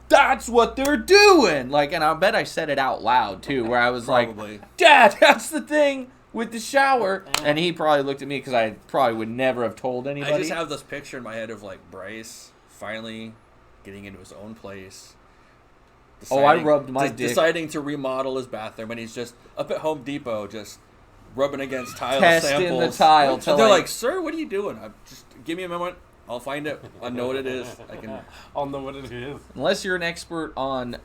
S1: that's what they're doing. Like, and I bet I said it out loud too, where I was like, Dad, that's the thing with the shower. And he probably looked at me because I probably would never have told anybody.
S2: I just have this picture in my head of like Bryce finally getting into his own place.
S1: I rubbed my dick.
S2: Deciding to remodel his bathroom, and he's just up at Home Depot, just rubbing against tile
S1: testing
S2: samples.
S1: The tile.
S2: And they're like, "Sir, what are you doing? Just give me a moment. I'll find it. I know what it is.
S3: I'll know what it is."
S1: Unless you're an expert on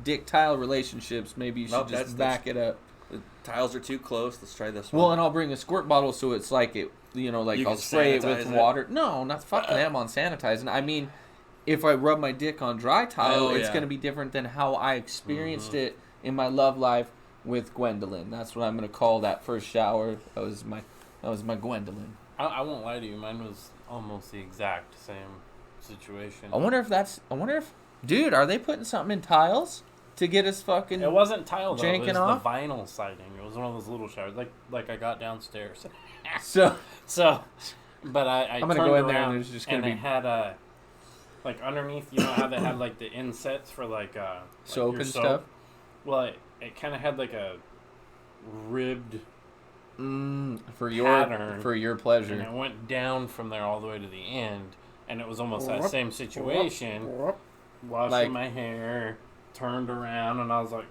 S1: dick tile relationships, maybe you should just back it up.
S2: The tiles are too close. Let's try this one.
S1: Well, and I'll bring a squirt bottle so it's like it. Like I'll spray it with water. No, not fucking them on sanitizing. I mean, if I rub my dick on dry tile, it's going to be different than how I experienced it in my love life with Gwendolyn. That's what I'm going to call that first shower. That was my Gwendolyn.
S3: I won't lie to you. Mine was almost the exact same situation.
S1: I wonder if, dude, are they putting something in tiles to get us fucking?
S3: It wasn't tile though. It was
S1: off?
S3: the vinyl siding. It was one of those little showers, like I got downstairs. But I
S1: I'm gonna
S3: turned
S1: go in
S3: around
S1: there and there's just gonna be
S3: it had like underneath, how they had like the insets for like
S1: soap and stuff.
S3: Well, it kind of had like a ribbed
S1: for
S3: pattern,
S1: your pleasure,
S3: and it went down from there all the way to the end, and it was almost that same situation. Washing my hair, turned around, and I was like,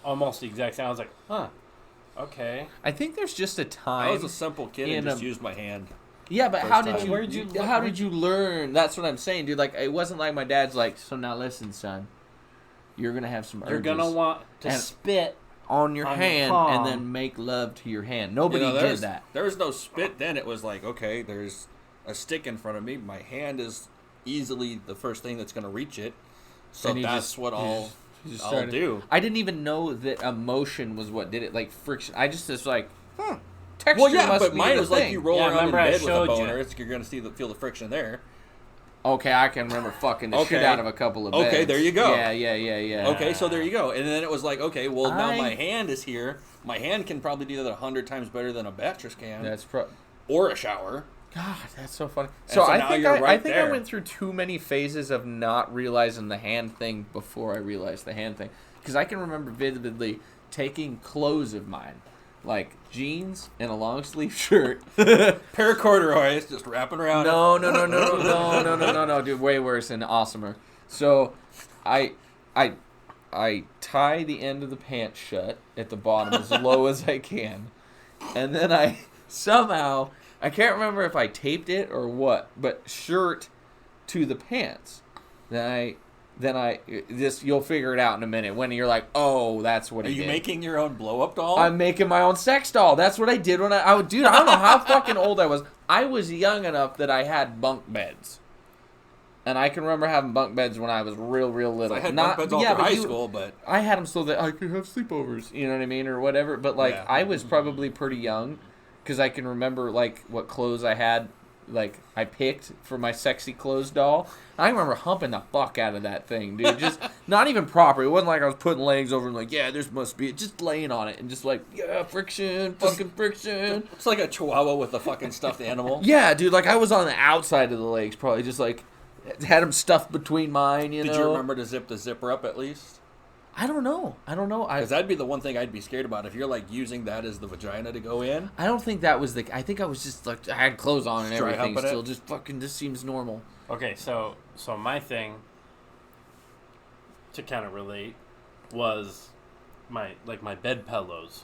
S3: almost the exact same. I was like, okay.
S1: I think there's just a time.
S2: I was a simple kid and just used my hand.
S1: Yeah, but
S2: First
S1: how did
S2: time.
S1: you?
S3: Where'd you-
S1: How did you learn? That's what I'm saying, dude. Like, it wasn't like my dad's like, so now listen, son, you're gonna have some urges.
S3: You're gonna want to
S1: And-
S3: spit
S1: on your
S3: on your
S1: hand
S3: palm.
S1: and then make love to your hand. Nobody did
S2: there's,
S1: that.
S2: There was no spit then. It was like, okay, there's a stick in front of me. My hand is easily the first thing that's going to reach it. So
S1: And you
S2: that's
S1: just-
S2: what
S1: you
S2: I'll,
S1: just- you just
S2: I'll
S1: started-
S2: do.
S1: I didn't even know that emotion was what did it. Like friction. I just was like, texture
S2: Well, yeah,
S1: must
S2: but
S1: be
S2: mine
S1: the
S2: was like
S1: thing.
S2: you roll
S3: Yeah,
S2: around in
S3: remember I
S2: bed with a
S3: showed
S2: boner.
S3: you.
S2: You're going to feel the friction there.
S1: Okay, I can remember fucking the shit
S2: Okay.
S1: out of a couple of beds.
S2: Okay, there you go.
S1: Yeah.
S2: Okay, so there you go. And then it was like, okay, well, now
S1: I-
S2: my hand is here. My hand can probably do that 100 times better than a mattress can.
S1: That's
S2: Or a shower.
S1: God, that's so funny.
S2: And
S1: So
S2: so
S1: I
S2: now
S1: think
S2: you're
S1: I
S2: right
S1: think I
S2: there.
S1: went through too many phases of not realizing the hand thing before I realized the hand thing. Because I can remember vividly taking clothes of mine, like jeans and a long sleeve shirt.
S2: Pair of corduroys just wrapping around.
S1: No, dude, way worse and awesomer. So, I tie the end of the pants shut at the bottom as low as I can, and then I somehow, I can't remember if I taped it or what, but shirt to the pants. Then I this you'll figure it out in a minute when you're like, oh, that's what
S2: Are
S1: he
S2: you
S1: did.
S2: making your own blow-up doll?
S1: I'm making my own sex doll. That's what I did when I would, dude, I don't know how fucking old I was. I was young enough that I had bunk beds. And I can remember having bunk beds when I was real little.
S2: I had bunk beds all through high school, but
S1: I had them so that I could have sleepovers, you know what I mean, or whatever. But, like,
S2: Yeah.
S1: I was probably pretty young because I can remember, like, what clothes I had, like, I picked for my sexy clothes doll. I remember humping the fuck out of that thing, dude. Just not even proper. It wasn't like I was putting legs over and like, yeah, this must be it. Just laying on it and just like, yeah, friction, fucking friction.
S2: it's like a chihuahua with a fucking stuffed animal.
S1: Yeah, dude. Like I was on the outside of the legs, probably just like had them stuffed between mine. You know.
S2: Did you remember to zip the zipper up at least?
S1: I don't know.
S2: Because that'd be the one thing I'd be scared about if you're like using that as the vagina to go in.
S1: I don't think that was the. I think I was just like I had clothes on and
S2: Just dry
S1: everything.
S2: humping it?
S1: Still, just fucking. This seems normal.
S3: Okay, so my thing to kind of relate was my bed pillows,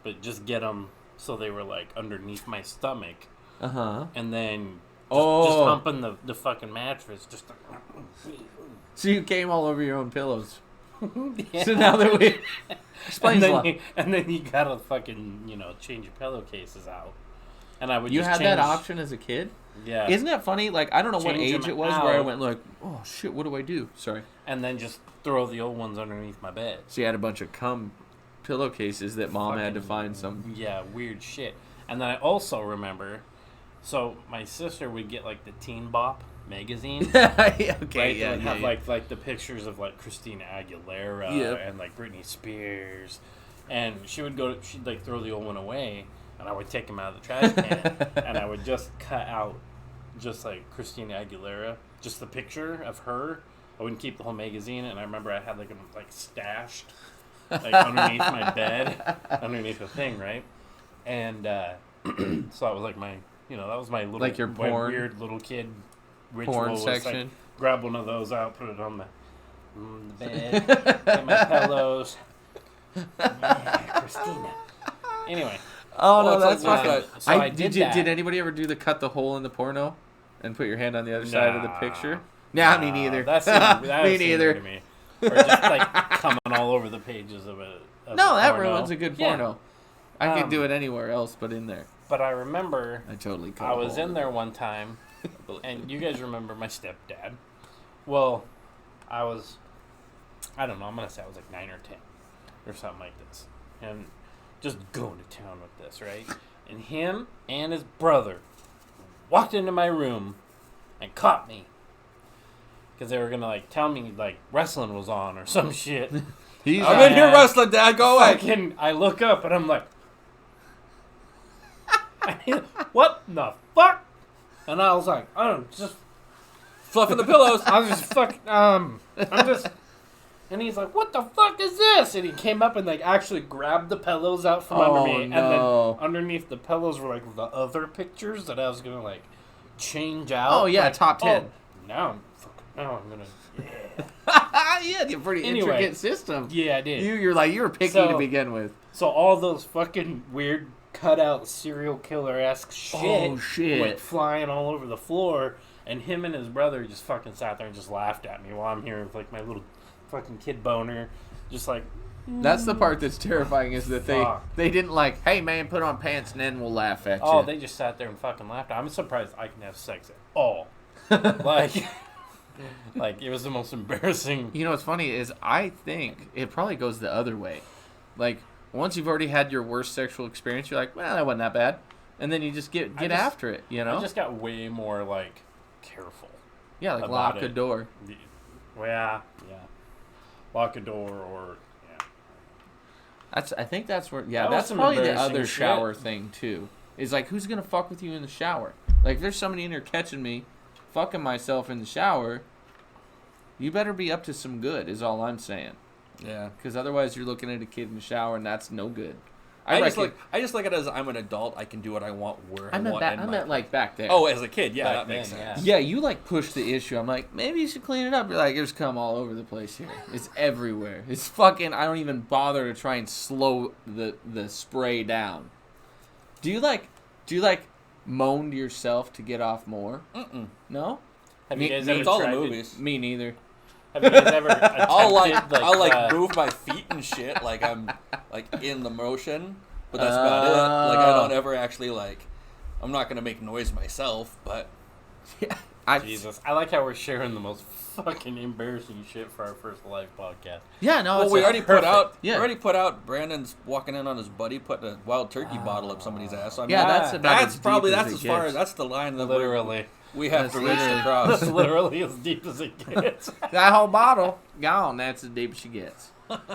S3: but just get them so they were like underneath my stomach, and then just humping the fucking mattress. Just
S1: So you came all over your own pillows.
S3: yeah.
S1: So now that we explains a lot.
S3: and then you gotta fucking change your pillowcases out. And I would
S1: You
S3: just
S1: had
S3: change,
S1: that option as a kid?
S3: yeah.
S1: Isn't that funny? Like, I don't know what
S3: Change
S1: age
S3: them
S1: it was where I
S3: out.
S1: went like, oh shit, what do I do? Sorry.
S3: And then just throw the old ones underneath my bed.
S1: So you had a bunch of cum pillowcases that mom had to
S3: Fucking-
S1: find some.
S3: Yeah, weird shit. And then I also remember, so my sister would get like the Teen Bop magazine.
S1: Okay,
S3: Right?
S1: yeah,
S3: It would have
S1: yeah.
S3: like the pictures of like Christina Aguilera
S1: Yep.
S3: and like Britney Spears, and she'd like throw the old one away, and I would take them out of the trash can, and I would just cut out just like Christina Aguilera, just the picture of her. I wouldn't keep the whole magazine, and I remember I had like them like stashed like underneath my bed, underneath the thing, right? And so that was like my, that was my little
S1: Like your
S3: my
S1: porn-
S3: weird little kid ritual.
S1: Porn
S3: was
S1: section.
S3: like, grab one of those out, put it on the bed, get my pillows. Yeah, Christina. Anyway,
S1: Oh
S2: Well,
S1: no,
S2: it's
S1: that's
S2: like-
S1: fucking.
S3: so I did that.
S1: Did anybody ever do the cut the hole in the porno, and put your hand on the other side of the
S3: Nah.
S1: picture? Nah, me neither.
S3: That
S1: me
S3: seemed
S1: neither.
S3: weird to me. Or just like coming all over the pages of a.
S1: No, that
S3: porno.
S1: ruins a good
S3: Yeah.
S1: porno. I could
S3: Um,
S1: do it anywhere else but in there.
S3: But I remember
S1: I totally could.
S3: I was in there one time, and you guys remember my stepdad. Well, I don't know, I'm going to say I was like 9 or 10 or something like this. And just going to town with this, right? And him and his brother walked into my room and caught me. Because they were going to like tell me like wrestling was on or some shit.
S1: He's
S2: I'm in here wrestling, Dad. Go away.
S3: Fucking, I look up and I'm like, what the fuck? And I was like, oh, just
S2: Fluffing the pillows.
S3: I was just I'm just, and he's like, what the fuck is this? And he came up and like actually grabbed the pillows out from under me, and
S1: no.
S3: then underneath the pillows were like the other pictures that I was gonna like change out.
S1: Oh, yeah,
S3: like,
S1: top 10.
S3: Now I'm gonna,
S1: yeah, you have a pretty
S3: Anyway.
S1: intricate system.
S3: yeah, I did.
S1: You were picky
S3: So-
S1: to begin with.
S3: So all those fucking weird cutout serial killer-esque shit.
S1: Oh, shit.
S3: Went flying all over the floor, and him and his brother just fucking sat there and just laughed at me while I'm hearing like my little fucking kid boner, just like.
S1: That's the part that's terrifying is that
S3: Fuck.
S1: they didn't like, hey man, put on pants and then we'll laugh at you.
S3: Oh, they just sat there and fucking laughed. I'm surprised I can have sex at all. like it was the most embarrassing.
S1: You know what's funny is I think it probably goes the other way. Like once you've already had your worst sexual experience, you're like, well, that wasn't that bad, and then you just get after it. You know,
S3: I just got way more like careful.
S1: Yeah, like
S3: about
S1: lock
S3: it.
S1: a door.
S3: Well, yeah, lock a door or.
S1: I think that's where. Yeah,
S3: That was
S1: that's
S3: some
S1: probably the
S3: embarrassing
S1: other
S3: shit.
S1: shower thing too. Is like, who's gonna fuck with you in the shower? Like, if there's somebody in there catching me, fucking myself in the shower, you better be up to some good. Is all I'm saying.
S2: Yeah.
S1: Because otherwise, you're looking at a kid in the shower, and that's no good.
S2: I just like it as I'm an adult. I can do what I want where I want.
S1: I meant like back there.
S2: Oh, as a kid, yeah,
S3: Back
S2: that makes
S3: then,
S2: sense.
S1: Yeah, you like push the issue. I'm like, maybe you should clean it up. You're like, there's cum all over the place here. It's everywhere. It's fucking. I don't even bother to try and slow the spray down. Do you like moan to yourself to get off more? No.
S3: Have you guys ever
S2: It's all the
S3: tried to-
S2: movies.
S1: Me neither.
S3: Have you guys ever attempted,
S2: I'll move my feet and shit like I'm like in the motion, but that's about it. Like I don't ever actually like. I'm not gonna make noise myself, but
S3: Jesus, I like how we're sharing the most fucking embarrassing shit for our first live podcast.
S1: Yeah, no.
S2: well,
S1: it's
S2: we
S1: like
S2: already
S1: perfect.
S2: put out.
S1: Yeah.
S2: We already put out. Brandon's walking in on his buddy putting a wild turkey bottle up somebody's ass. So, I mean,
S1: Yeah, that's about
S2: that's
S1: as
S2: probably
S1: deep
S2: that's
S1: it
S2: as far
S1: gets.
S2: as that's the line that
S3: Literally.
S2: we have
S1: That's
S2: to reach
S1: literally-
S2: across.
S3: That's literally as deep as it gets.
S1: That whole bottle gone. That's as deep as she gets.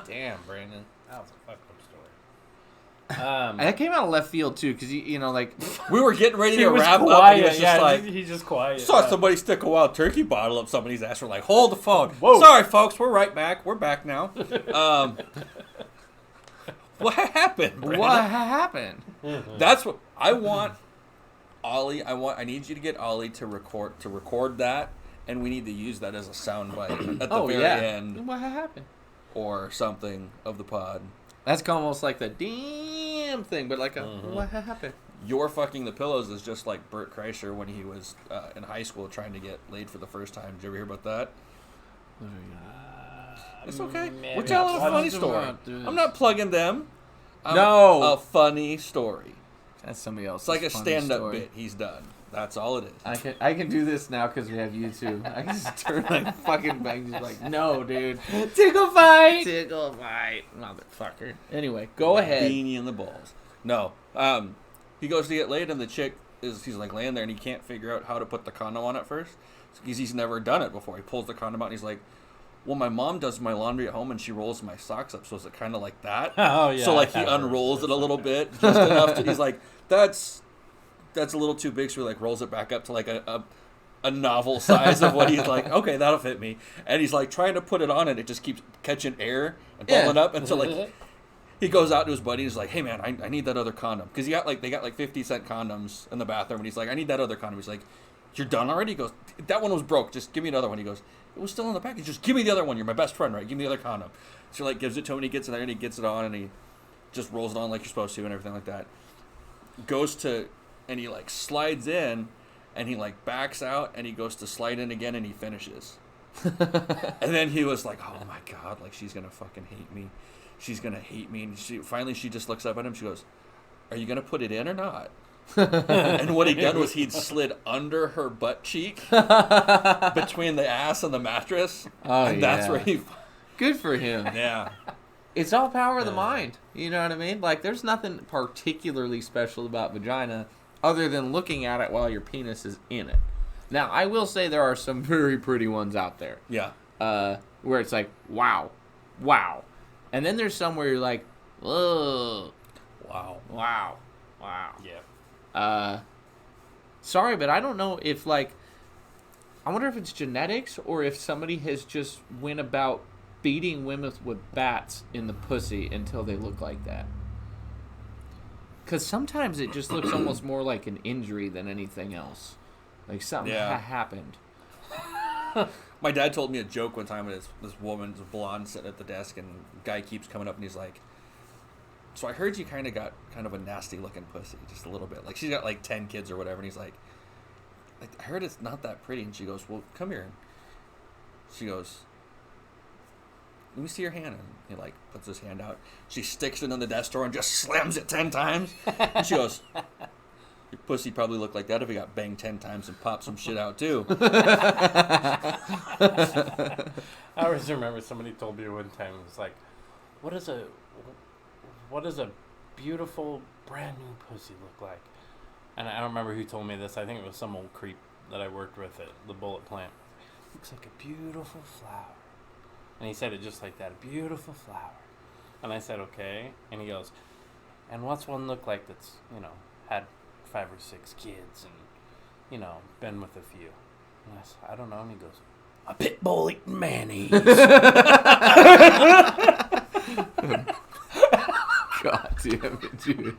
S3: Damn, Brandon. That was a fucked up story.
S1: And that came out of left field too, because you know, like
S2: We were getting ready
S3: He
S2: to
S3: was
S2: wrap up,
S3: quiet.
S2: and he was just like.
S3: he's just quiet.
S2: Saw
S3: yeah.
S2: somebody stick a wild turkey bottle up somebody's ass. We're like, hold the phone.
S3: Whoa.
S2: Sorry, folks. We're right back. We're back now. What happened, Brandon?
S1: what happened?
S2: That's what I want. Ollie, I need you to get Ollie to record that, and we need to use that as a soundbite at the
S1: Oh
S2: very
S1: yeah.
S2: end
S1: What happened?
S2: or something of the pod.
S1: That's almost like the damn thing, but like a what happened?
S2: Your fucking the pillows is just like Bert Kreischer when he was in high school trying to get laid for the first time. Did you ever hear about that? It's okay.
S3: maybe.
S2: We're telling a
S3: What
S2: funny
S1: is it
S2: story.
S1: about this?
S2: I'm not plugging them.
S1: No.
S2: A funny story.
S1: That's somebody else.
S2: It's like a stand-up bit. He's done. That's all it is.
S1: I can do this now because we have YouTube. I can just turn my fucking back and just like, no, dude. Tickle fight! Tickle fight. Motherfucker. Anyway, go ahead.
S2: Beanie in the balls. No. He goes to get laid, and the chick he's like laying there, and he can't figure out how to put the condom on at first because he's never done it before. He pulls the condom out, and he's like, well, my mom does my laundry at home, and she rolls my socks up, so is it kind of like that?
S3: Oh, yeah.
S2: So, like, he unrolls it a little bit, just enough to, he's like, that's a little too big, so he, like, rolls it back up to, like, a novel size of what he's like, okay, that'll fit me. And he's, like, trying to put it on, and it just keeps catching air and balling up, and so, like, he goes out to his buddy, and he's like, hey, man, I need that other condom. Because they got, like, 50-cent condoms in the bathroom, and he's like, I need that other condom. He's like, you're done already? He goes, that one was broke. Just give me another one. He goes, it was still in the package. Just give me the other one. You're my best friend, right? Give me the other condom. So, like, gives it to him, and he gets in there, and he gets it on, and he just rolls it on like you're supposed to and everything like that. Goes to, and he, like, slides in, and he, like, backs out, and he goes to slide in again, and he finishes. And then he was like, oh, my God, like, she's going to fucking hate me. She's going to hate me. And finally, she just looks up at him. She goes, are you going to put it in or not? And what he'd done was he'd slid under her butt cheek between the ass and the mattress.
S1: Oh,
S2: and that's where he...
S1: Good for him.
S2: Yeah.
S1: It's all power of the mind. You know what I mean? Like, there's nothing particularly special about vagina other than looking at it while your penis is in it. Now, I will say there are some very pretty ones out there.
S2: Yeah.
S1: Where it's like, wow. Wow. And then there's some where you're like, whoa.
S2: Wow.
S1: Wow. Wow.
S3: Yeah.
S1: Sorry, but I don't know if, like, I wonder if it's genetics or if somebody has just went about beating women with bats in the pussy until they look like that. Because sometimes it just looks almost more like an injury than anything else. Like something happened.
S2: My dad told me a joke one time when this woman's blonde sitting at the desk, and guy keeps coming up and he's like, so I heard you kind of got kind of a nasty looking pussy, just a little bit. Like she's got like 10 kids or whatever, and he's like, I heard it's not that pretty. And she goes, well, come here. She goes, let me see your hand. And he like puts his hand out. She sticks it in the desk drawer and just slams it 10 times. And she goes, your pussy probably looked like that if it got banged 10 times and popped some shit out too.
S3: I always remember somebody told me one time, it was like, what does a beautiful brand new pussy look like? And I don't remember who told me this. I think it was some old creep that I worked with at the Bullet Plant. Looks like a beautiful flower. And he said it just like that, a beautiful flower. And I said, okay. And he goes, and what's one look like that's, had 5 or 6 kids and, been with a few? And I said, I don't know. And he goes, a pit bull eating mayonnaise.
S1: God damn it, dude.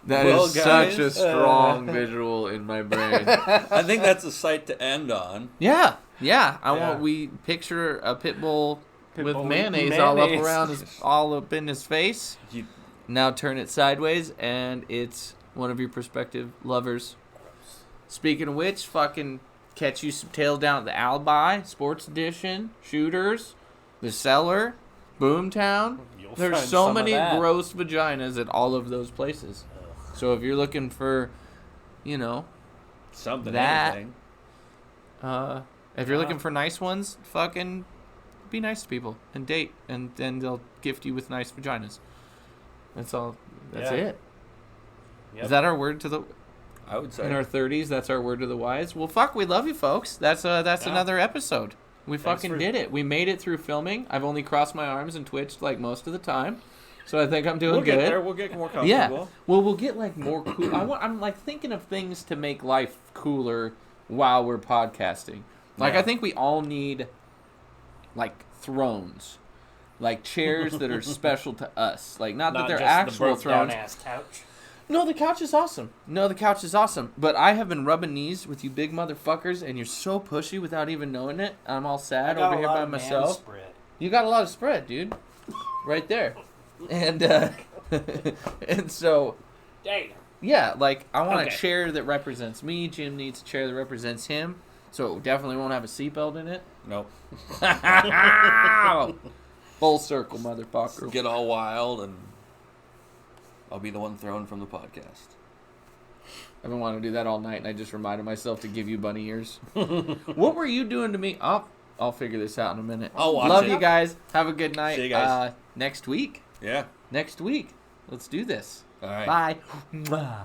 S1: That is such a strong visual in my brain.
S2: I think that's a sight to end on.
S1: Yeah. We picture a pit bull with mayonnaise all up around all up in his face. Now turn it sideways, and it's one of your prospective lovers. Speaking of which, fucking catch you some tails down at the Alibi, Sports Edition, Shooters, The Cellar, Boomtown. There's so many gross vaginas at all of those places. So if you're looking for,
S2: something,
S1: that,
S2: anything.
S1: If you're looking for nice ones, fucking be nice to people and date, and then they'll gift you with nice vaginas. That's all. That's it. Yep. Is that our word to the?
S2: I would say
S1: in our 30s, that's our word to the wise. Well, fuck, we love you, folks. That's another episode. We fucking did it. We made it through filming. I've only crossed my arms and twitched like most of the time, so I think I'm doing good.
S2: We'll get there. We'll get more comfortable.
S1: Yeah. Well, we'll get like more cool. I'm like thinking of things to make life cooler while we're podcasting. Like I think we all need like thrones, like chairs that are special to us. Like not that they're actual thrones.
S3: Ass couch.
S1: No, the couch is awesome. But I have been rubbing knees with you big motherfuckers, and you're so pushy without even knowing it. I'm all sad over here by myself. You got a lot of spread, dude. Right there. And and so,
S3: damn.
S1: Yeah, like I want a chair that represents me. Jim needs a chair that represents him. So it definitely won't have a seatbelt in it.
S2: Nope.
S1: Full circle, motherfucker.
S2: Get all wild, and I'll be the one thrown from the podcast.
S1: I've been wanting to do that all night, and I just reminded myself to give you bunny ears. What were you doing to me? I'll figure this out in a minute.
S2: I'll watch
S1: Love
S2: it.
S1: you guys. Have a good night.
S2: See you guys.
S1: Next week.
S2: Yeah.
S1: Next week. Let's do this.
S2: All right.
S1: Bye.